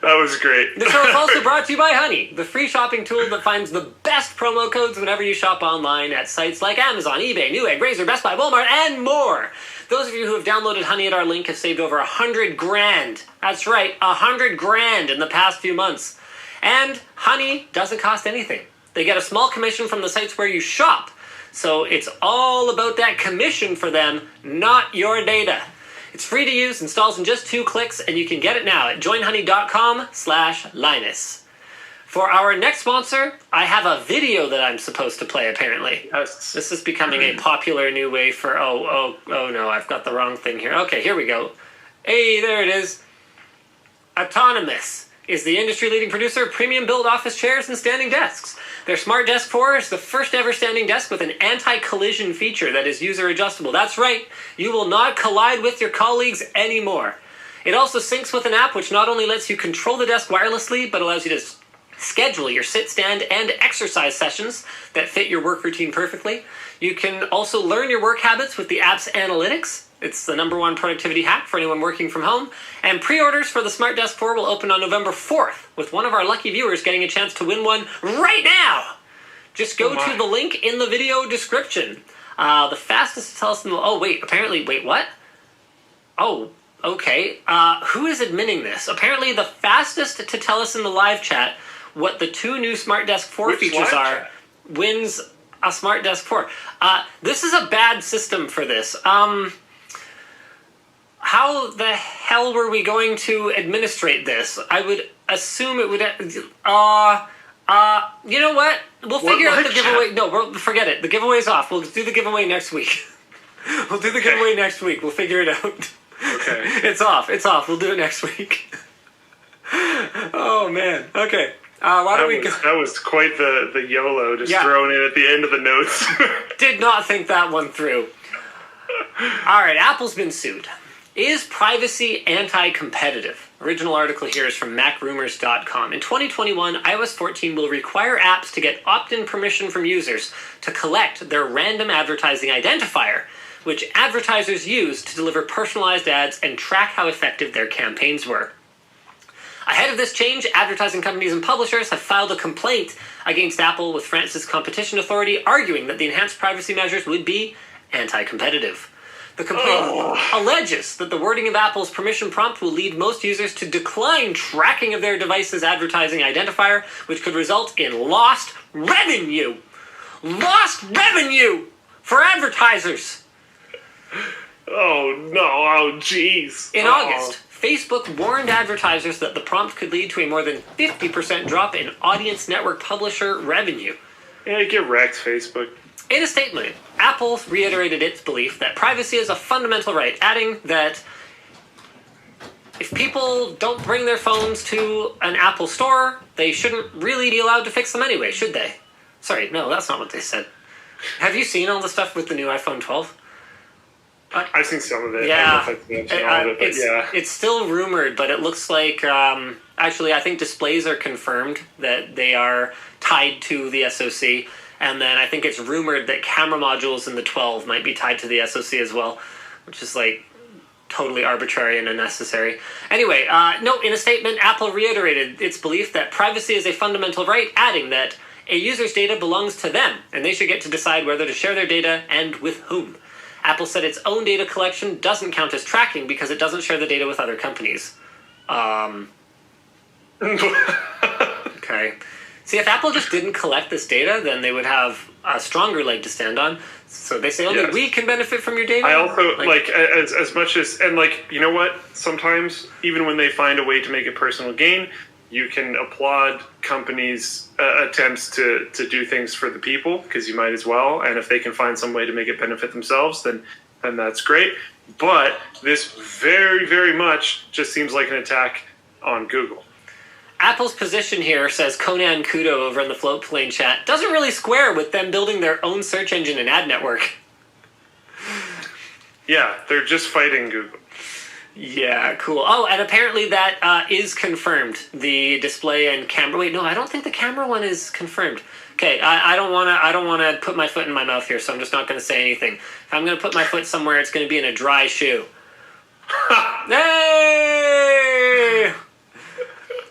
That was great. The show is also brought to you by Honey, the free shopping tool that finds the best promo codes whenever you shop online at sites like Amazon, eBay, Newegg, Razor, Best Buy, Walmart, and more. Those of you who have downloaded Honey at our link have saved over $100,000. That's right, $100,000 in the past few months. And Honey doesn't cost anything. They get a small commission from the sites where you shop. So it's all about that commission for them, not your data. It's free to use, installs in just 2 clicks, and you can get it now at joinhoney.com/Linus. For our next sponsor, I have a video that I'm supposed to play, apparently. Yes. This is becoming a popular new way for... Oh no, I've got the wrong thing here. Okay, here we go. Hey, there it is. Autonomous. is the industry-leading producer of premium-built office chairs and standing desks. Their Smart Desk 4 is the first-ever standing desk with an anti-collision feature that is user-adjustable. That's right, you will not collide with your colleagues anymore. It also syncs with an app which not only lets you control the desk wirelessly, but allows you to schedule your sit, stand, and exercise sessions that fit your work routine perfectly. You can also learn your work habits with the app's analytics. It's the #1 productivity hack for anyone working from home. And pre-orders for the Smart Desk 4 will open on November 4th, with one of our lucky viewers getting a chance to win one right now. Just go to the link in the video description. The fastest to tell us in the... Oh, wait, apparently... Wait, what? Oh, okay. Who is admitting this? Apparently the fastest to tell us in the live chat what the 2 new Smart Desk 4 features are wins a Smart Desk 4. This is a bad system for this. How the hell were we going to administrate this? I would assume it would... you know what? We'll figure out the giveaway. No, forget it. The giveaway's off. We'll do the giveaway next week. We'll do the giveaway next week. We'll figure it out. Okay. It's off. It's off. We'll do it next week. Oh, man. Okay. Why don't we go? That was quite the YOLO just thrown in at the end of the notes. Did not think that one through. All right, Apple's been sued. Is privacy anti-competitive? Original article here is from macrumors.com. In 2021, iOS 14 will require apps to get opt-in permission from users to collect their random advertising identifier, which advertisers use to deliver personalized ads and track how effective their campaigns were. Ahead of this change, advertising companies and publishers have filed a complaint against Apple with France's competition authority, arguing that the enhanced privacy measures would be anti-competitive. The complaint alleges that the wording of Apple's permission prompt will lead most users to decline tracking of their device's advertising identifier, which could result in lost revenue. Lost revenue for advertisers. Oh, no. Oh, jeez. In August, Facebook warned advertisers that the prompt could lead to a more than 50% drop in audience network publisher revenue. Yeah, get wrecked, Facebook. In a statement, Apple reiterated its belief that privacy is a fundamental right, adding that if people don't bring their phones to an Apple store, they shouldn't really be allowed to fix them anyway, should they? Sorry, no, that's not what they said. Have you seen all the stuff with the new iPhone 12? I've seen some of it. Yeah, I don't know if I've seen all of it, but it's still rumored, but it looks like, actually, I think displays are confirmed that they are tied to the SoC. And then I think it's rumored that camera modules in the 12 might be tied to the SoC as well, which is like totally arbitrary and unnecessary. Anyway, in a statement, Apple reiterated its belief that privacy is a fundamental right, adding that a user's data belongs to them, and they should get to decide whether to share their data and with whom. Apple said its own data collection doesn't count as tracking because it doesn't share the data with other companies. Okay. See, if Apple just didn't collect this data, then they would have a stronger leg to stand on. So they say only we can benefit from your data? I also, as much as, and you know what? Sometimes, even when they find a way to make it personal gain, you can applaud companies' attempts to do things for the people, because you might as well. And if they can find some way to make it benefit themselves, then that's great. But this very, very much just seems like an attack on Google. Apple's position here, says Conan Kudo over in the Floatplane chat, doesn't really square with them building their own search engine and ad network. Yeah, they're just fighting Google. Yeah, cool. Oh, and apparently that is confirmed. The display and camera. Wait, no, I don't think the camera one is confirmed. Okay, I don't want to put my foot in my mouth here, so I'm just not going to say anything. If I'm going to put my foot somewhere, it's going to be in a dry shoe. Hey!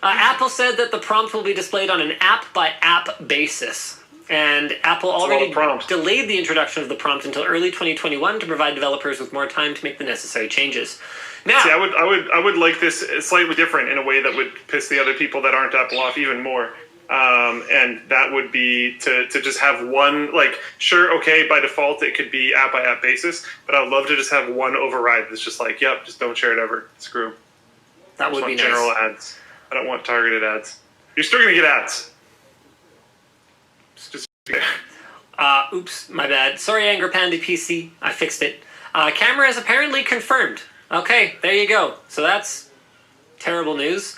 Apple said that the prompt will be displayed on an app-by-app basis. And Apple already delayed the introduction of the prompt until early 2021 to provide developers with more time to make the necessary changes. Now, see, I would like this slightly different in a way that would piss the other people that aren't Apple off even more. And that would be to just have one, sure, okay, by default it could be app-by-app basis, but I'd love to just have one override that's just just don't share it ever. Screw. That would be nice. General ads. I don't want targeted ads. You're still going to get ads. Oops, my bad. Sorry, Angry Panda PC. I fixed it. Camera is apparently confirmed. Okay, there you go. So that's terrible news.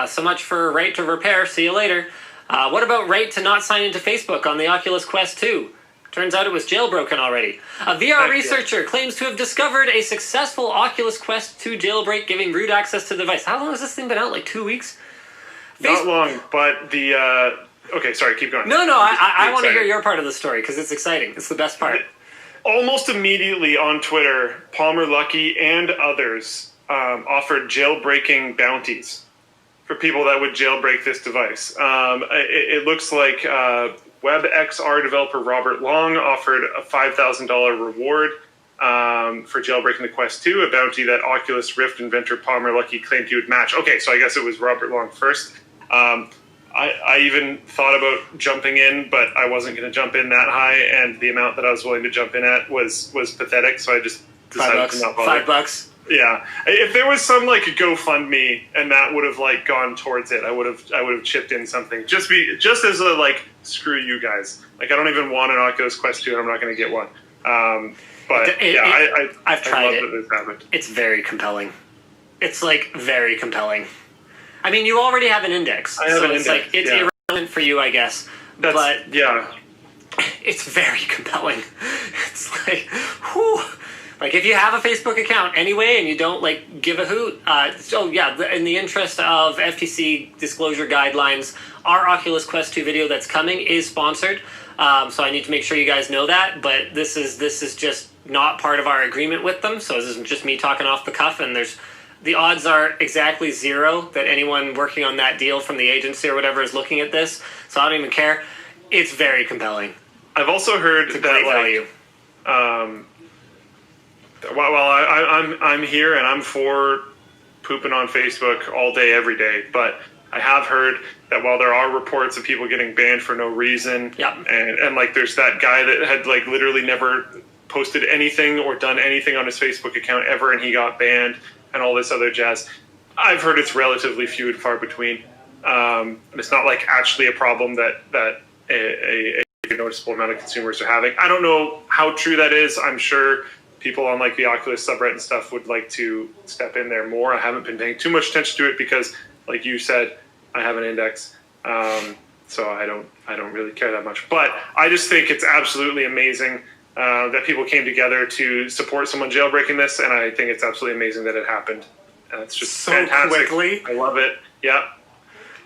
So much for right to repair. See you later. What about right to not sign into Facebook on the Oculus Quest 2? Turns out it was jailbroken already. A VR researcher claims to have discovered a successful Oculus Quest 2 jailbreak giving root access to the device. How long has this thing been out? Like 2 weeks? Not long, but the... okay, sorry, keep going. No, I want to hear your part of the story because it's exciting. It's the best part. Almost immediately on Twitter, Palmer Luckey and others offered jailbreaking bounties for people that would jailbreak this device. It looks like WebXR developer Robert Long offered a $5,000 reward for jailbreaking the Quest 2, a bounty that Oculus Rift inventor Palmer Luckey claimed he would match. Okay, so I guess it was Robert Long first. I even thought about jumping in, but I wasn't going to jump in that high, and the amount that I was willing to jump in at was pathetic, so I just decided to not bother. $5. Yeah, if there was some like GoFundMe and that would have like gone towards it, I would have chipped in something. Just as a like, screw you guys. Like I don't even want an Oculus Quest 2, and I'm not going to get one. But I've tried it. That this happened. It's very compelling. It's like very compelling. I mean, you already have an index, it's like it's irrelevant for you, I guess. But yeah, it's very compelling. It's like, whew. Like if you have a Facebook account anyway and you don't like give a hoot, in the interest of FTC disclosure guidelines, our Oculus Quest 2 video that's coming is sponsored. So I need to make sure you guys know that. But this is just not part of our agreement with them. So this isn't just me talking off the cuff. And the odds are exactly zero that anyone working on that deal from the agency or whatever is looking at this. So I don't even care. It's very compelling. I've also heard that value. I'm here and I'm for pooping on Facebook all day, every day. But I have heard that while there are reports of people getting banned for no reason, and like there's that guy that had like literally never posted anything or done anything on his Facebook account ever, and he got banned, and all this other jazz. I've heard it's relatively few and far between. And it's not like actually a problem that a noticeable amount of consumers are having. I don't know how true that is. I'm sure people on like the Oculus subreddit and stuff would like to step in there more. I haven't been paying too much attention to it because, like you said, I have an index, so I don't really care that much. But I just think it's absolutely amazing that people came together to support someone jailbreaking this, and I think it's absolutely amazing that it happened. It's just so fantastic. Quickly. I love it. Yeah.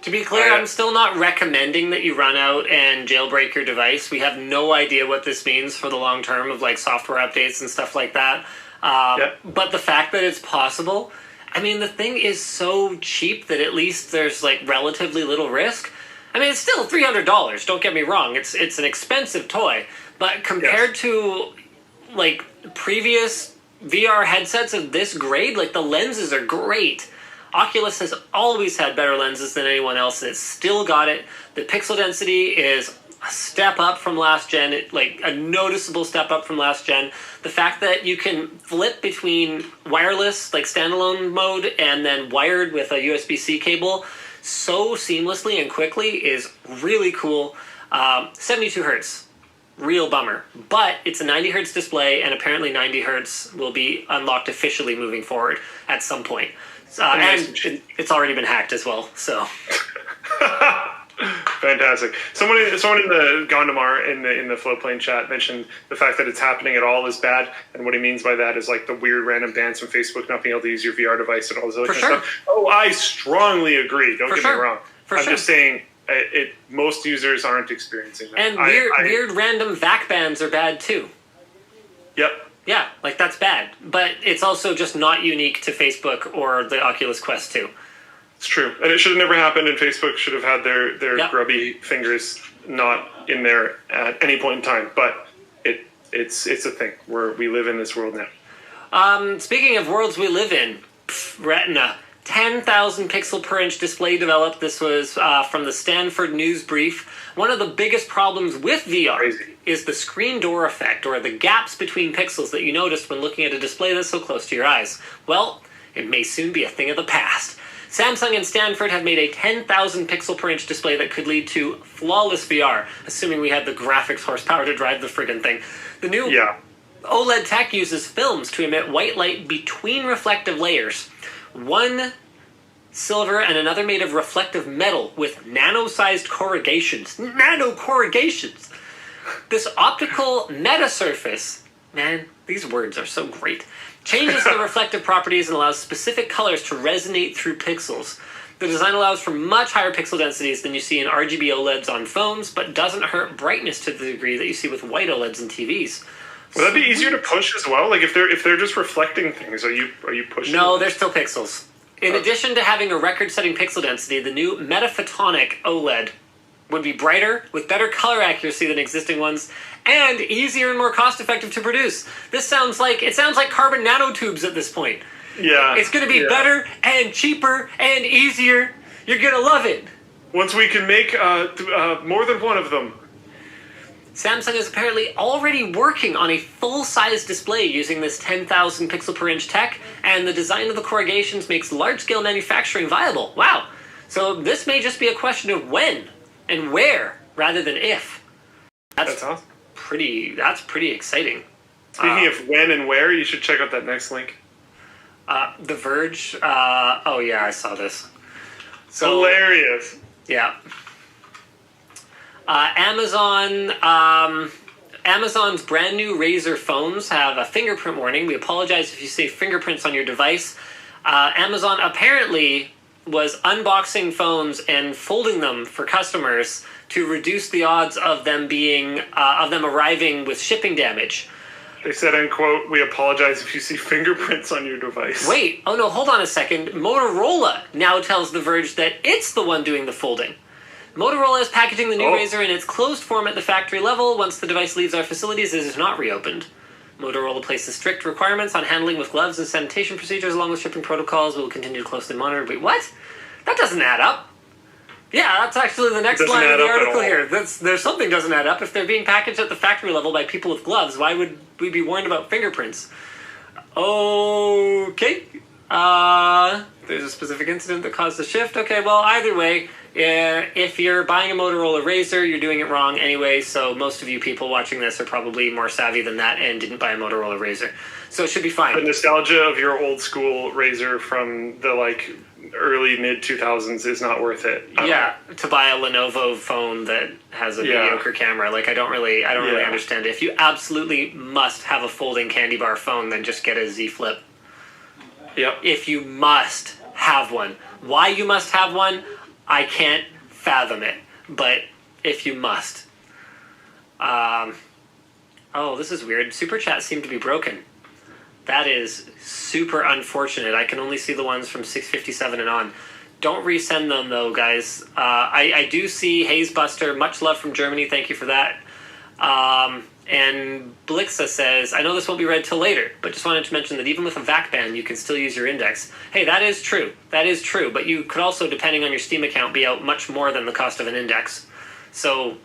To be clear, I'm still not recommending that you run out and jailbreak your device. We have no idea what this means for the long term of like software updates and stuff like that. But the fact that it's possible, I mean, the thing is so cheap that at least there's like relatively little risk. I mean, it's still $300. Don't get me wrong; it's an expensive toy, but compared to like previous VR headsets of this grade, like the lenses are great. Oculus has always had better lenses than anyone else, and it's still got it. The pixel density is a step up from last gen, like a noticeable step up from last gen. The fact that you can flip between wireless, like standalone mode, and then wired with a USB-C cable so seamlessly and quickly is really cool. 72 hertz, real bummer. But it's a 90 hertz display, and apparently 90 hertz will be unlocked officially moving forward at some point. And it's already been hacked as well, so. Fantastic. Someone in the Gondomar in the Floatplane chat mentioned the fact that it's happening at all is bad, and what he means by that is like the weird random bans from Facebook not being able to use your VR device and all this other kind of stuff. Oh, I strongly agree. Don't get me wrong. I'm just saying most users aren't experiencing that. And weird random VAC bans are bad too. Yep. Yeah, like that's bad. But it's also just not unique to Facebook or the Oculus Quest 2. It's true. And it should have never happened, and Facebook should have had their grubby fingers not in there at any point in time. But it's a thing. We live in this world now. Speaking of worlds we live in, Retina. 10,000 pixel per inch display developed. This was from the Stanford News Brief. One of the biggest problems with VR is the screen door effect, or the gaps between pixels that you notice when looking at a display that's so close to your eyes. Well, it may soon be a thing of the past. Samsung and Stanford have made a 10,000 pixel per inch display that could lead to flawless VR, assuming we had the graphics horsepower to drive the friggin' thing. The new OLED tech uses films to emit white light between reflective layers. One silver, and another made of reflective metal with nano-sized corrugations. Nano-corrugations! This optical metasurface, man, these words are so great, changes the reflective properties and allows specific colors to resonate through pixels. The design allows for much higher pixel densities than you see in RGB OLEDs on phones, but doesn't hurt brightness to the degree that you see with white OLEDs and TVs. Will that be easier to push as well? Like if they're just reflecting things, are you pushing? No, they're still pixels. In addition to having a record-setting pixel density, the new Metaphotonic OLED would be brighter, with better color accuracy than existing ones, and easier and more cost-effective to produce. It sounds like carbon nanotubes at this point. Yeah. It's going to be better and cheaper and easier. You're going to love it. Once we can make more than one of them. Samsung is apparently already working on a full-size display using this 10,000 pixel per inch tech, and the design of the corrugations makes large-scale manufacturing viable. Wow. So this may just be a question of when and where rather than if. That's awesome. That's pretty exciting. Speaking of when and where, you should check out that next link. The Verge. Oh yeah, I saw this. So, hilarious. Yeah. Amazon's brand new Razer phones have a fingerprint warning. We apologize if you see fingerprints on your device. Amazon apparently was unboxing phones and folding them for customers to reduce the odds of them arriving with shipping damage. They said, end quote, "We apologize if you see fingerprints on your device." Wait, oh no, hold on a second. Motorola now tells The Verge that it's the one doing the folding. Motorola is packaging the new Razer in its closed form at the factory level. Once the device leaves our facilities, it is not reopened. Motorola places strict requirements on handling with gloves and sanitation procedures along with shipping protocols. We will continue to closely monitor. Wait, what? That doesn't add up. Yeah, that's actually the next line of the article here. There's something doesn't add up. If they're being packaged at the factory level by people with gloves, why would we be warned about fingerprints? Okay. There's a specific incident that caused the shift. Okay, well, either way, if you're buying a Motorola Razr, you're doing it wrong anyway, so most of you people watching this are probably more savvy than that and didn't buy a Motorola Razr. So it should be fine. The nostalgia of your old school Razr from the, early mid-2000s is not worth it. Yeah, to buy a Lenovo phone that has a mediocre camera. I don't really understand it. If you absolutely must have a folding candy bar phone, then just get a Z Flip. Yep. If you must have one. Why you must have one, I can't fathom it. But if you must. This is weird. Super Chat seemed to be broken. That is super unfortunate. I can only see the ones from 6:57 and on. Don't resend them, though, guys. I do see Hazebuster. Much love from Germany. Thank you for that. And Blixa says, I know this won't be read till later, but just wanted to mention that even with a VAC ban, you can still use your index. Hey, that is true. That is true. But you could also, depending on your Steam account, be out much more than the cost of an index. So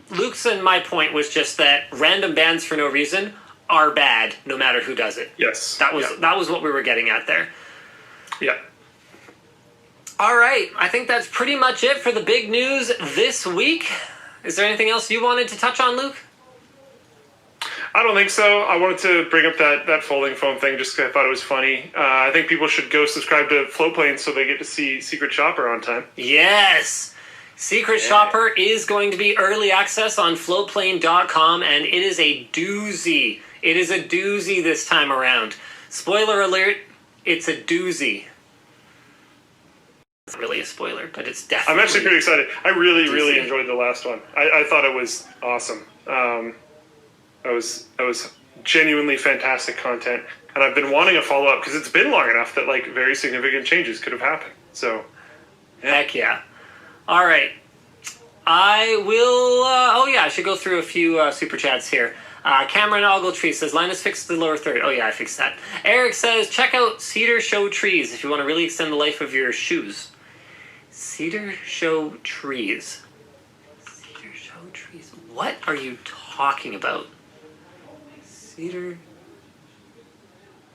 Luke's and my point was just that random bans for no reason are bad, no matter who does it. Yes. That was what we were getting at there. Yeah. All right. I think that's pretty much it for the big news this week. Is there anything else you wanted to touch on, Luke? I don't think so. I wanted to bring up that folding phone thing just because I thought it was funny. I think people should go subscribe to Flowplane so they get to see Secret Shopper on time. Yes! Secret Shopper is going to be early access on Flowplane.com, and it is a doozy. It is a doozy this time around. Spoiler alert, it's a doozy. It's not really a spoiler, but it's definitely... I'm actually pretty excited. I really enjoyed the last one. I thought it was awesome. That was genuinely fantastic content, and I've been wanting a follow-up because it's been long enough that very significant changes could have happened. So, Heck yeah. All right. I will... I should go through a few super chats here. Cameron Ogletree says, Linus fixed the lower third. Oh yeah, I fixed that. Eric says, check out Cedar Show Trees if you want to really extend the life of your shoes. Cedar Show Trees. Cedar Show Trees. What are you talking about? Cedar...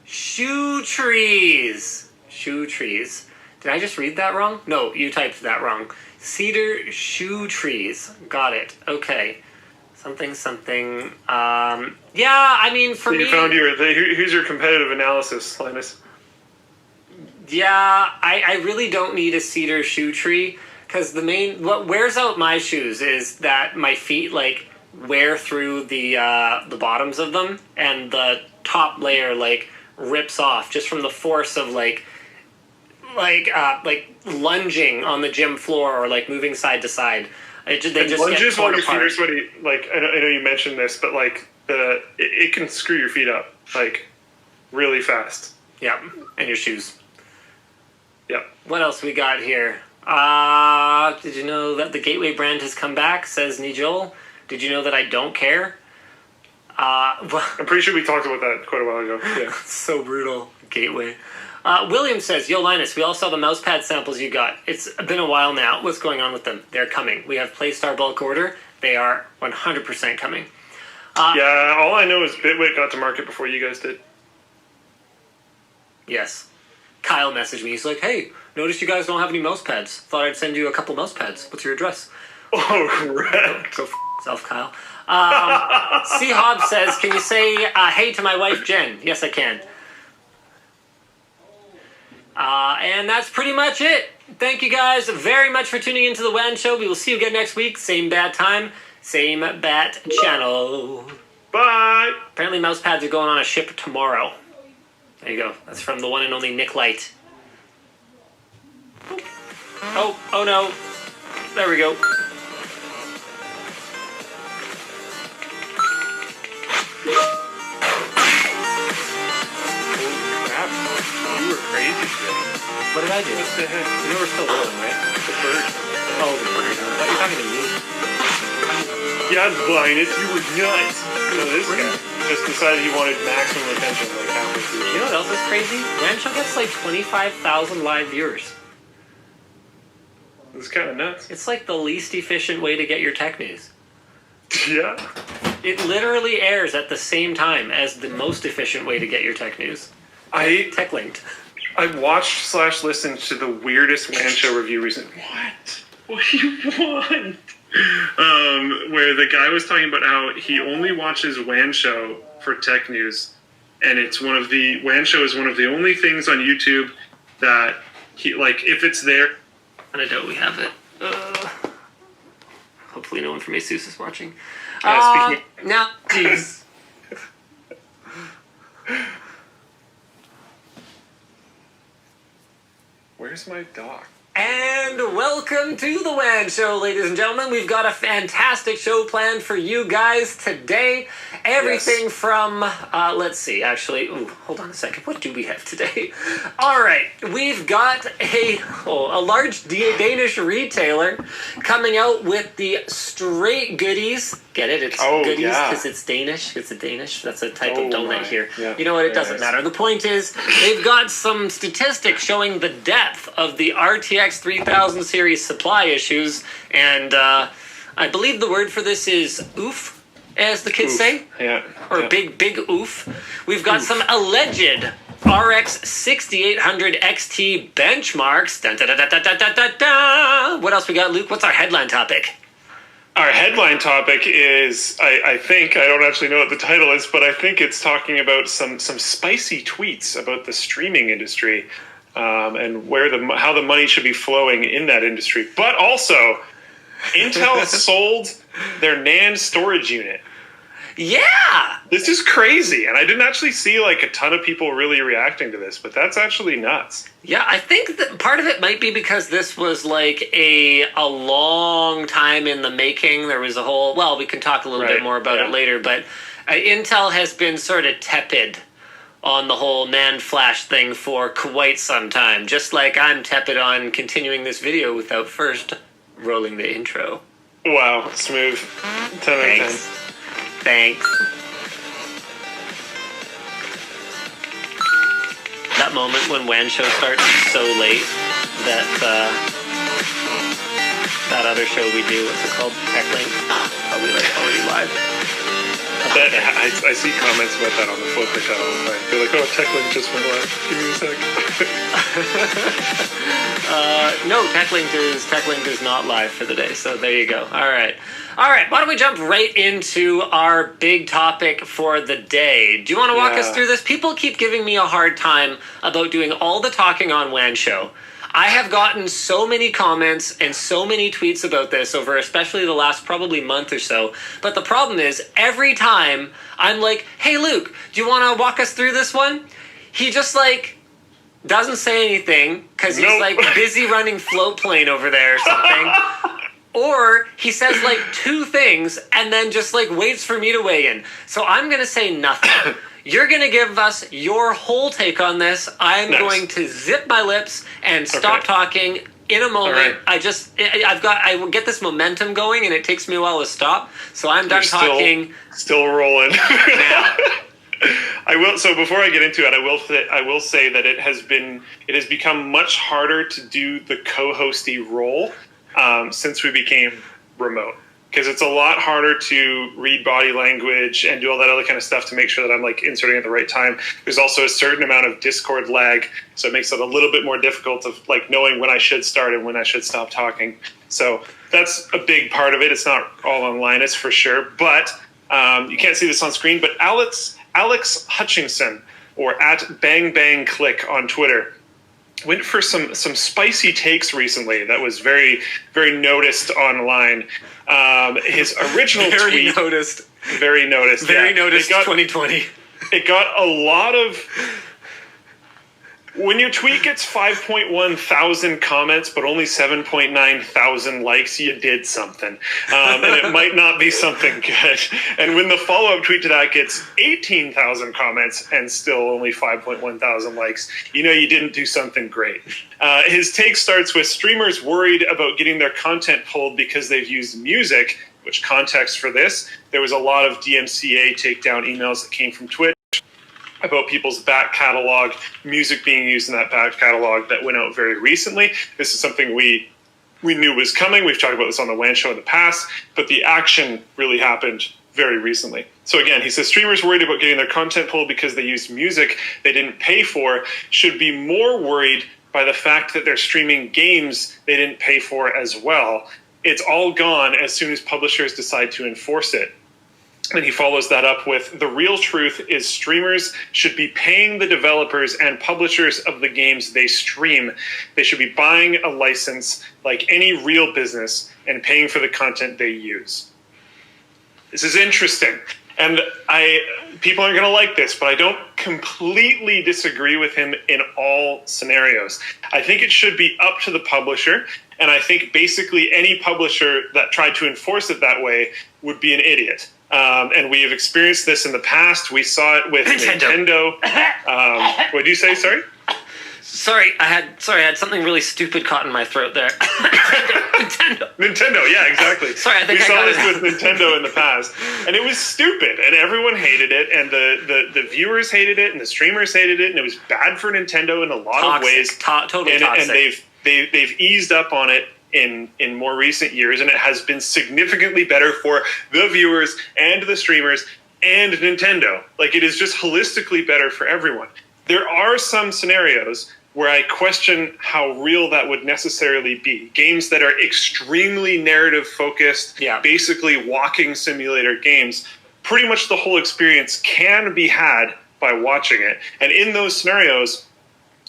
Shoe Trees. Shoe Trees. Did I just read that wrong? No, you typed that wrong. Cedar Shoe Trees. Got it. Okay. Something. Yeah, I mean, for me... You found here's your competitive analysis, Linus. Yeah, I really don't need a cedar shoe tree because what wears out my shoes is that my feet like wear through the bottoms of them, and the top layer like rips off just from the force of like lunging on the gym floor or like moving side to side. They just lunges get torn while your feet are apart. sweaty. Like I know you mentioned this, but like it can screw your feet up like really fast. Yeah, and your shoes. Yep. What else we got here? Did you know that the Gateway brand has come back? Says Nijol. Did you know that I don't care? I'm pretty sure we talked about that quite a while ago. Yeah. So brutal. Gateway. William says, Yo, Linus, we all saw the mousepad samples you got. It's been a while now. What's going on with them? They're coming. We have Playstar bulk order. They are 100% coming. Yeah, all I know is Bitwit got to market before you guys did. Yes. Kyle messaged me. He's like, hey, noticed you guys don't have any mouse pads. Thought I'd send you a couple mouse pads. What's your address? Oh, right. Go f yourself, Kyle. C. Hobbs says, can you say hey to my wife, Jen? Yes, I can. And that's pretty much it. Thank you guys very much for tuning into the WAN show. We will see you again next week. Same bad time, same bat channel. Bye. Apparently mouse pads are going on a ship tomorrow. There you go. That's from the one and only Nick Light. Oh no. There we go. Crap. You were crazy today. What did I do? What the heck? You know we're still rolling, right? The bird. Oh, the bird. I thought you were talking to me. Yeah, Linus, you were nuts. You know, this guy just decided he wanted maximum attention like halfway through. You know what else is crazy? Rancho gets like 25,000 live viewers. It's kind of nuts. It's like the least efficient way to get your tech news. Yeah. It literally airs at the same time as the most efficient way to get your tech news. Tech linked. I watched / listened to the weirdest WAN show review recently. What do you want? Where the guy was talking about how he only watches WAN show for tech news, and it's WAN show is one of the only things on YouTube that he like if it's there. And I know we have it. Hopefully no one from ASUS is watching. Speaking Now, jeez. Where's my dock? And welcome to the WAN Show, ladies and gentlemen. We've got a fantastic show planned for you guys today. Everything from, let's see, actually, hold on a second. What do we have today? All right, we've got a large Danish retailer coming out with the straight goodies. Get it? It's goodies because it's Danish. It's a Danish. That's a type of donut here. Yeah. You know what? It doesn't matter. The point is, they've got some statistics showing the depth of the RTX 3000 series supply issues, and I believe the word for this is oof, as the kids say. Yeah. Or big oof. We've got some alleged RX 6800 XT benchmarks. Dun, dun, dun, dun, dun, dun, dun, dun. What else we got, Luke? What's our headline topic? Our headline topic is, I think, I don't actually know what the title is, but I think it's talking about some spicy tweets about the streaming industry and how the money should be flowing in that industry. But also, Intel sold their NAND storage unit. Yeah! This is crazy, and I didn't actually see like a ton of people really reacting to this, but that's actually nuts. Yeah, I think that part of it might be because this was like a long time in the making. There was a whole, well, we can talk a little bit more about it later, but Intel has been sort of tepid on the whole NAND flash thing for quite some time, just like I'm tepid on continuing this video without first rolling the intro. Wow, smooth. 10 out of 10. Thanks. That moment when WAN show starts so late that that other show we do, what's it called? TechLink? Probably like already live. I see comments about that on the Flip the Cut all the time. They're like, oh, TechLink just went live. Give me a sec. No, TechLink is not live for the day, so there you go. All right. All right, why don't we jump right into our big topic for the day? Do you want to walk us through this? People keep giving me a hard time about doing all the talking on WAN Show. I have gotten so many comments and so many tweets about this over especially the last probably month or so. But the problem is, every time I'm like, hey, Luke, do you want to walk us through this one? He just like doesn't say anything because he's like busy running float plane over there or something. Or he says like two things and then just like waits for me to weigh in. So I'm going to say nothing. You're going to give us your whole take on this. I'm going to zip my lips and stop talking in a moment. Right. I will get this momentum going and it takes me a while to stop. So I'm done talking. Still rolling. Now. So before I get into it, I will say that it has become much harder to do the co-hosty role since we became remote, because it's a lot harder to read body language and do all that other kind of stuff to make sure that I'm like inserting at the right time. There's also a certain amount of Discord lag, so it makes it a little bit more difficult of like knowing when I should start and when I should stop talking. So that's a big part of it. It's not all on Linus for sure, but you can't see this on screen, but Alex Hutchinson, or at Bang Bang Click on Twitter, went for some spicy takes recently that was very, very noticed online. His original tweet... Very noticed. 2020. It got a lot of... When your tweet gets 5.1 thousand comments, but only 7.9 thousand likes, you did something. And it might not be something good. And when the follow-up tweet to that gets 18,000 comments and still only 5.1 thousand likes, you know you didn't do something great. His take starts with streamers worried about getting their content pulled because they've used music, which context for this, there was a lot of DMCA takedown emails that came from Twitch about people's back catalog, music being used in that back catalog that went out very recently. This is something we knew was coming. We've talked about this on the WAN Show in the past, but the action really happened very recently. So again, he says streamers worried about getting their content pulled because they used music they didn't pay for should be more worried by the fact that they're streaming games they didn't pay for as well. It's all gone as soon as publishers decide to enforce it. And he follows that up with, the real truth is streamers should be paying the developers and publishers of the games they stream. They should be buying a license like any real business and paying for the content they use. This is interesting. And people aren't going to like this, but I don't completely disagree with him in all scenarios. I think it should be up to the publisher. And I think basically any publisher that tried to enforce it that way would be an idiot. And we have experienced this in the past. We saw it with Nintendo. What did you say? Sorry? Sorry, I had something really stupid caught in my throat there. Nintendo, yeah, exactly. Sorry, I think we I saw got this with Nintendo in the past, and it was stupid, and everyone hated it, and the viewers hated it, and the streamers hated it, and it was bad for Nintendo in a lot of ways. Totally toxic. And they've eased up on it in more recent years, and it has been significantly better for the viewers and the streamers and Nintendo. Like, it is just holistically better for everyone. There are some scenarios where I question how real that would necessarily be. Games that are extremely narrative focused, basically walking simulator games, pretty much the whole experience can be had by watching it. And in those scenarios,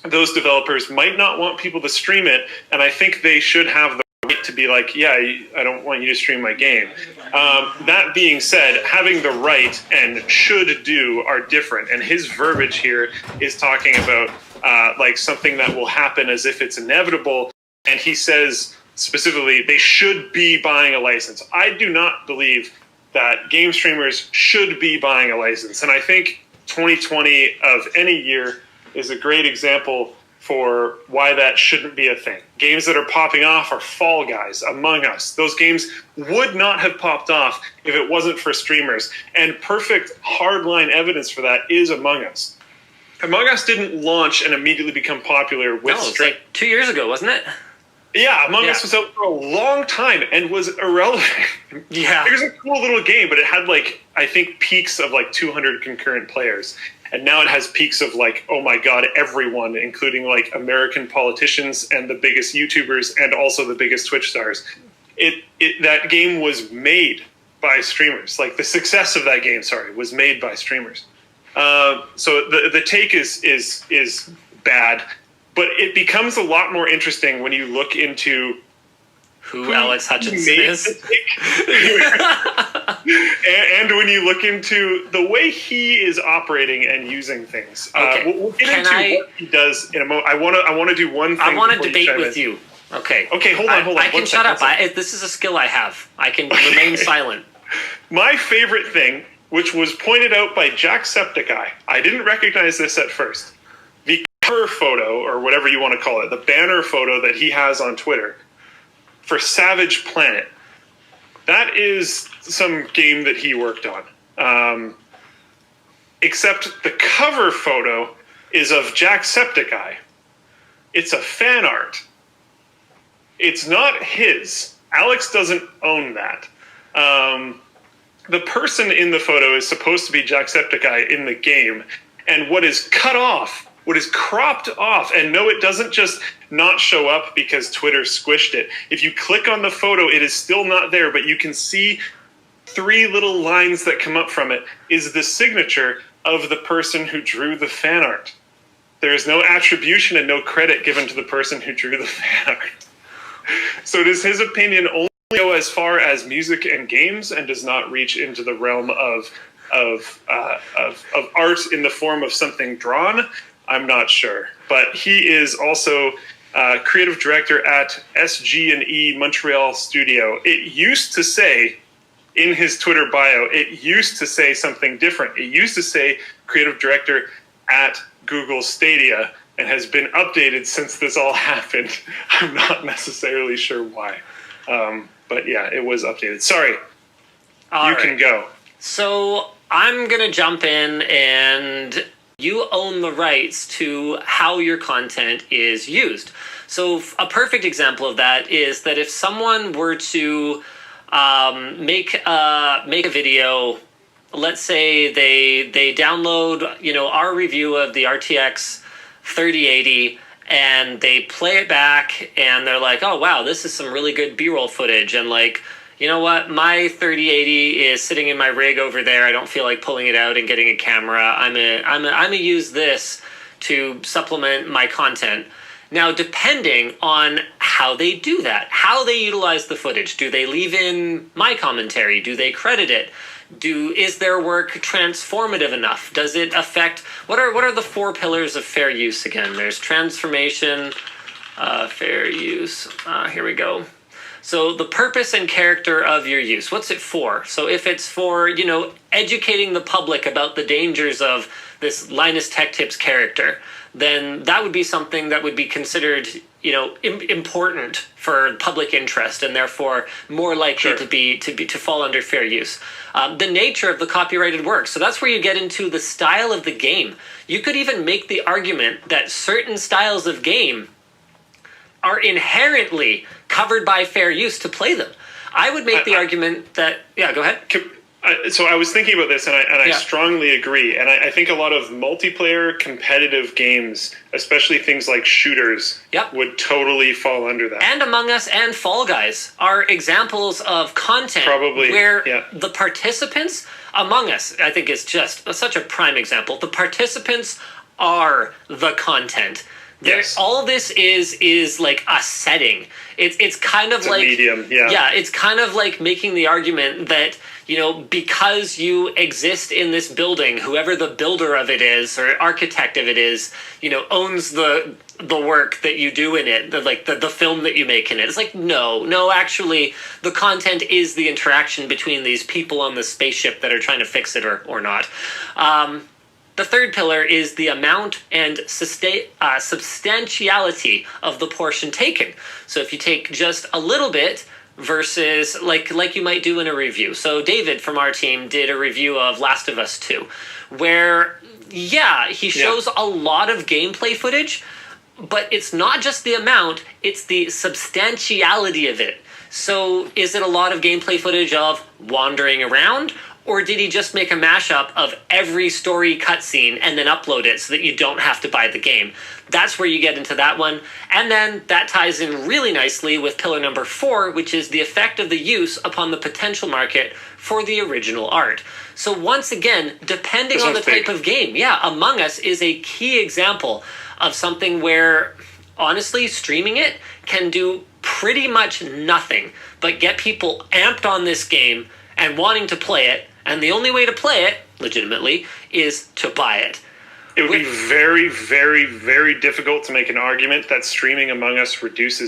those developers might not want people to stream it, and I think they should have the right to be like, yeah, I don't want you to stream my game. That being said, having the right and should do are different, and his verbiage here is talking about like something that will happen as if it's inevitable, and he says specifically they should be buying a license. I do not believe that game streamers should be buying a license, and I think 2020 of any year is a great example for why that shouldn't be a thing. Games that are popping off are Fall Guys, Among Us. Those games would not have popped off if it wasn't for streamers. And perfect hardline evidence for that is Among Us. Among Us didn't launch and immediately become popular with streamers. Like 2 years ago, wasn't it? Yeah, Among Us was out for a long time and was irrelevant. Yeah. It was a cool little game, but it had I think peaks of 200 concurrent players. And now it has peaks of oh my God, everyone, including American politicians and the biggest YouTubers and also the biggest Twitch stars. that game was made by streamers. Like the success of that game, was made by streamers. So the take is bad, but it becomes a lot more interesting when you look into who Alex Hutchinson is. And when you look into the way he is operating and using things. Okay. We'll get into what he does in a moment. I want to do one thing. I want to debate with you. Okay. Okay, hold on. I can shut up. This is a skill I have. I can remain silent. My favorite thing, which was pointed out by Jacksepticeye, I didn't recognize this at first. The cover photo, or whatever you want to call it, the banner photo that he has on Twitter for Savage Planet. That is some game that he worked on. Except the cover photo is of Jacksepticeye. It's a fan art. It's not his. Alex doesn't own that. The person in the photo is supposed to be Jacksepticeye in the game, and what is cut off, what is cropped off, and no, it doesn't just not show up because Twitter squished it. If you click on the photo, it is still not there, but you can see 3 little lines that come up from it is the signature of the person who drew the fan art. There is no attribution and no credit given to the person who drew the fan art. So does his opinion only go as far as music and games and does not reach into the realm of art in the form of something drawn? I'm not sure. But he is also creative director at SG&E Montreal Studio. It used to say in his Twitter bio, it used to say something different. It used to say creative director at Google Stadia, and has been updated since this all happened. I'm not necessarily sure why. But yeah, it was updated. Sorry. You can go. So I'm going to jump in, and you own the rights to how your content is used. So a perfect example of that is that if someone were to make a video, let's say they download, our review of the RTX 3080, and they play it back, and they're like, oh wow, this is some really good B-roll footage, and like, you know what, my 3080 is sitting in my rig over there, I don't feel like pulling it out and getting a camera, I'm gonna use this to supplement my content. Now, depending on how they do that, how they utilize the footage, do they leave in my commentary, do they credit it? Is their work transformative enough? Does it affect, what are the 4 pillars of fair use again? There's transformation, fair use, here we go. So the purpose and character of your use, what's it for? So if it's for, educating the public about the dangers of this Linus Tech Tips character, then that would be something that would be considered, important for public interest, and therefore more likely to fall under fair use. The nature of the copyrighted work. So that's where you get into the style of the game. You could even make the argument that certain styles of game are inherently covered by fair use to play them. I would make the argument that, yeah, go ahead. So I was thinking about this, and I strongly agree. And I think a lot of multiplayer competitive games, especially things like shooters, would totally fall under that. And Among Us and Fall Guys are examples of content where the participants, Among Us, I think is just such a prime example. The participants are the content. Yes. All this is like a setting. It's kind of like a medium, it's kind of like making the argument that, because you exist in this building, whoever the builder of it is or architect of it is, owns the work that you do in it, the film that you make in it. It's like, no, actually the content is the interaction between these people on the spaceship that are trying to fix it or not. The third pillar is the amount and substantiality of the portion taken. So if you take just a little bit versus like you might do in a review. So David from our team did a review of Last of Us 2, where, he shows a lot of gameplay footage, but it's not just the amount, it's the substantiality of it. So is it a lot of gameplay footage of wandering around? Or did he just make a mashup of every story cutscene and then upload it so that you don't have to buy the game? That's where you get into that one. And then that ties in really nicely with pillar number 4, which is the effect of the use upon the potential market for the original art. So once again, depending on the type of game, Among Us is a key example of something where, honestly, streaming it can do pretty much nothing but get people amped on this game and wanting to play it. And the only way to play it, legitimately, is to buy it. It would be very, very, very difficult to make an argument that streaming Among Us reduces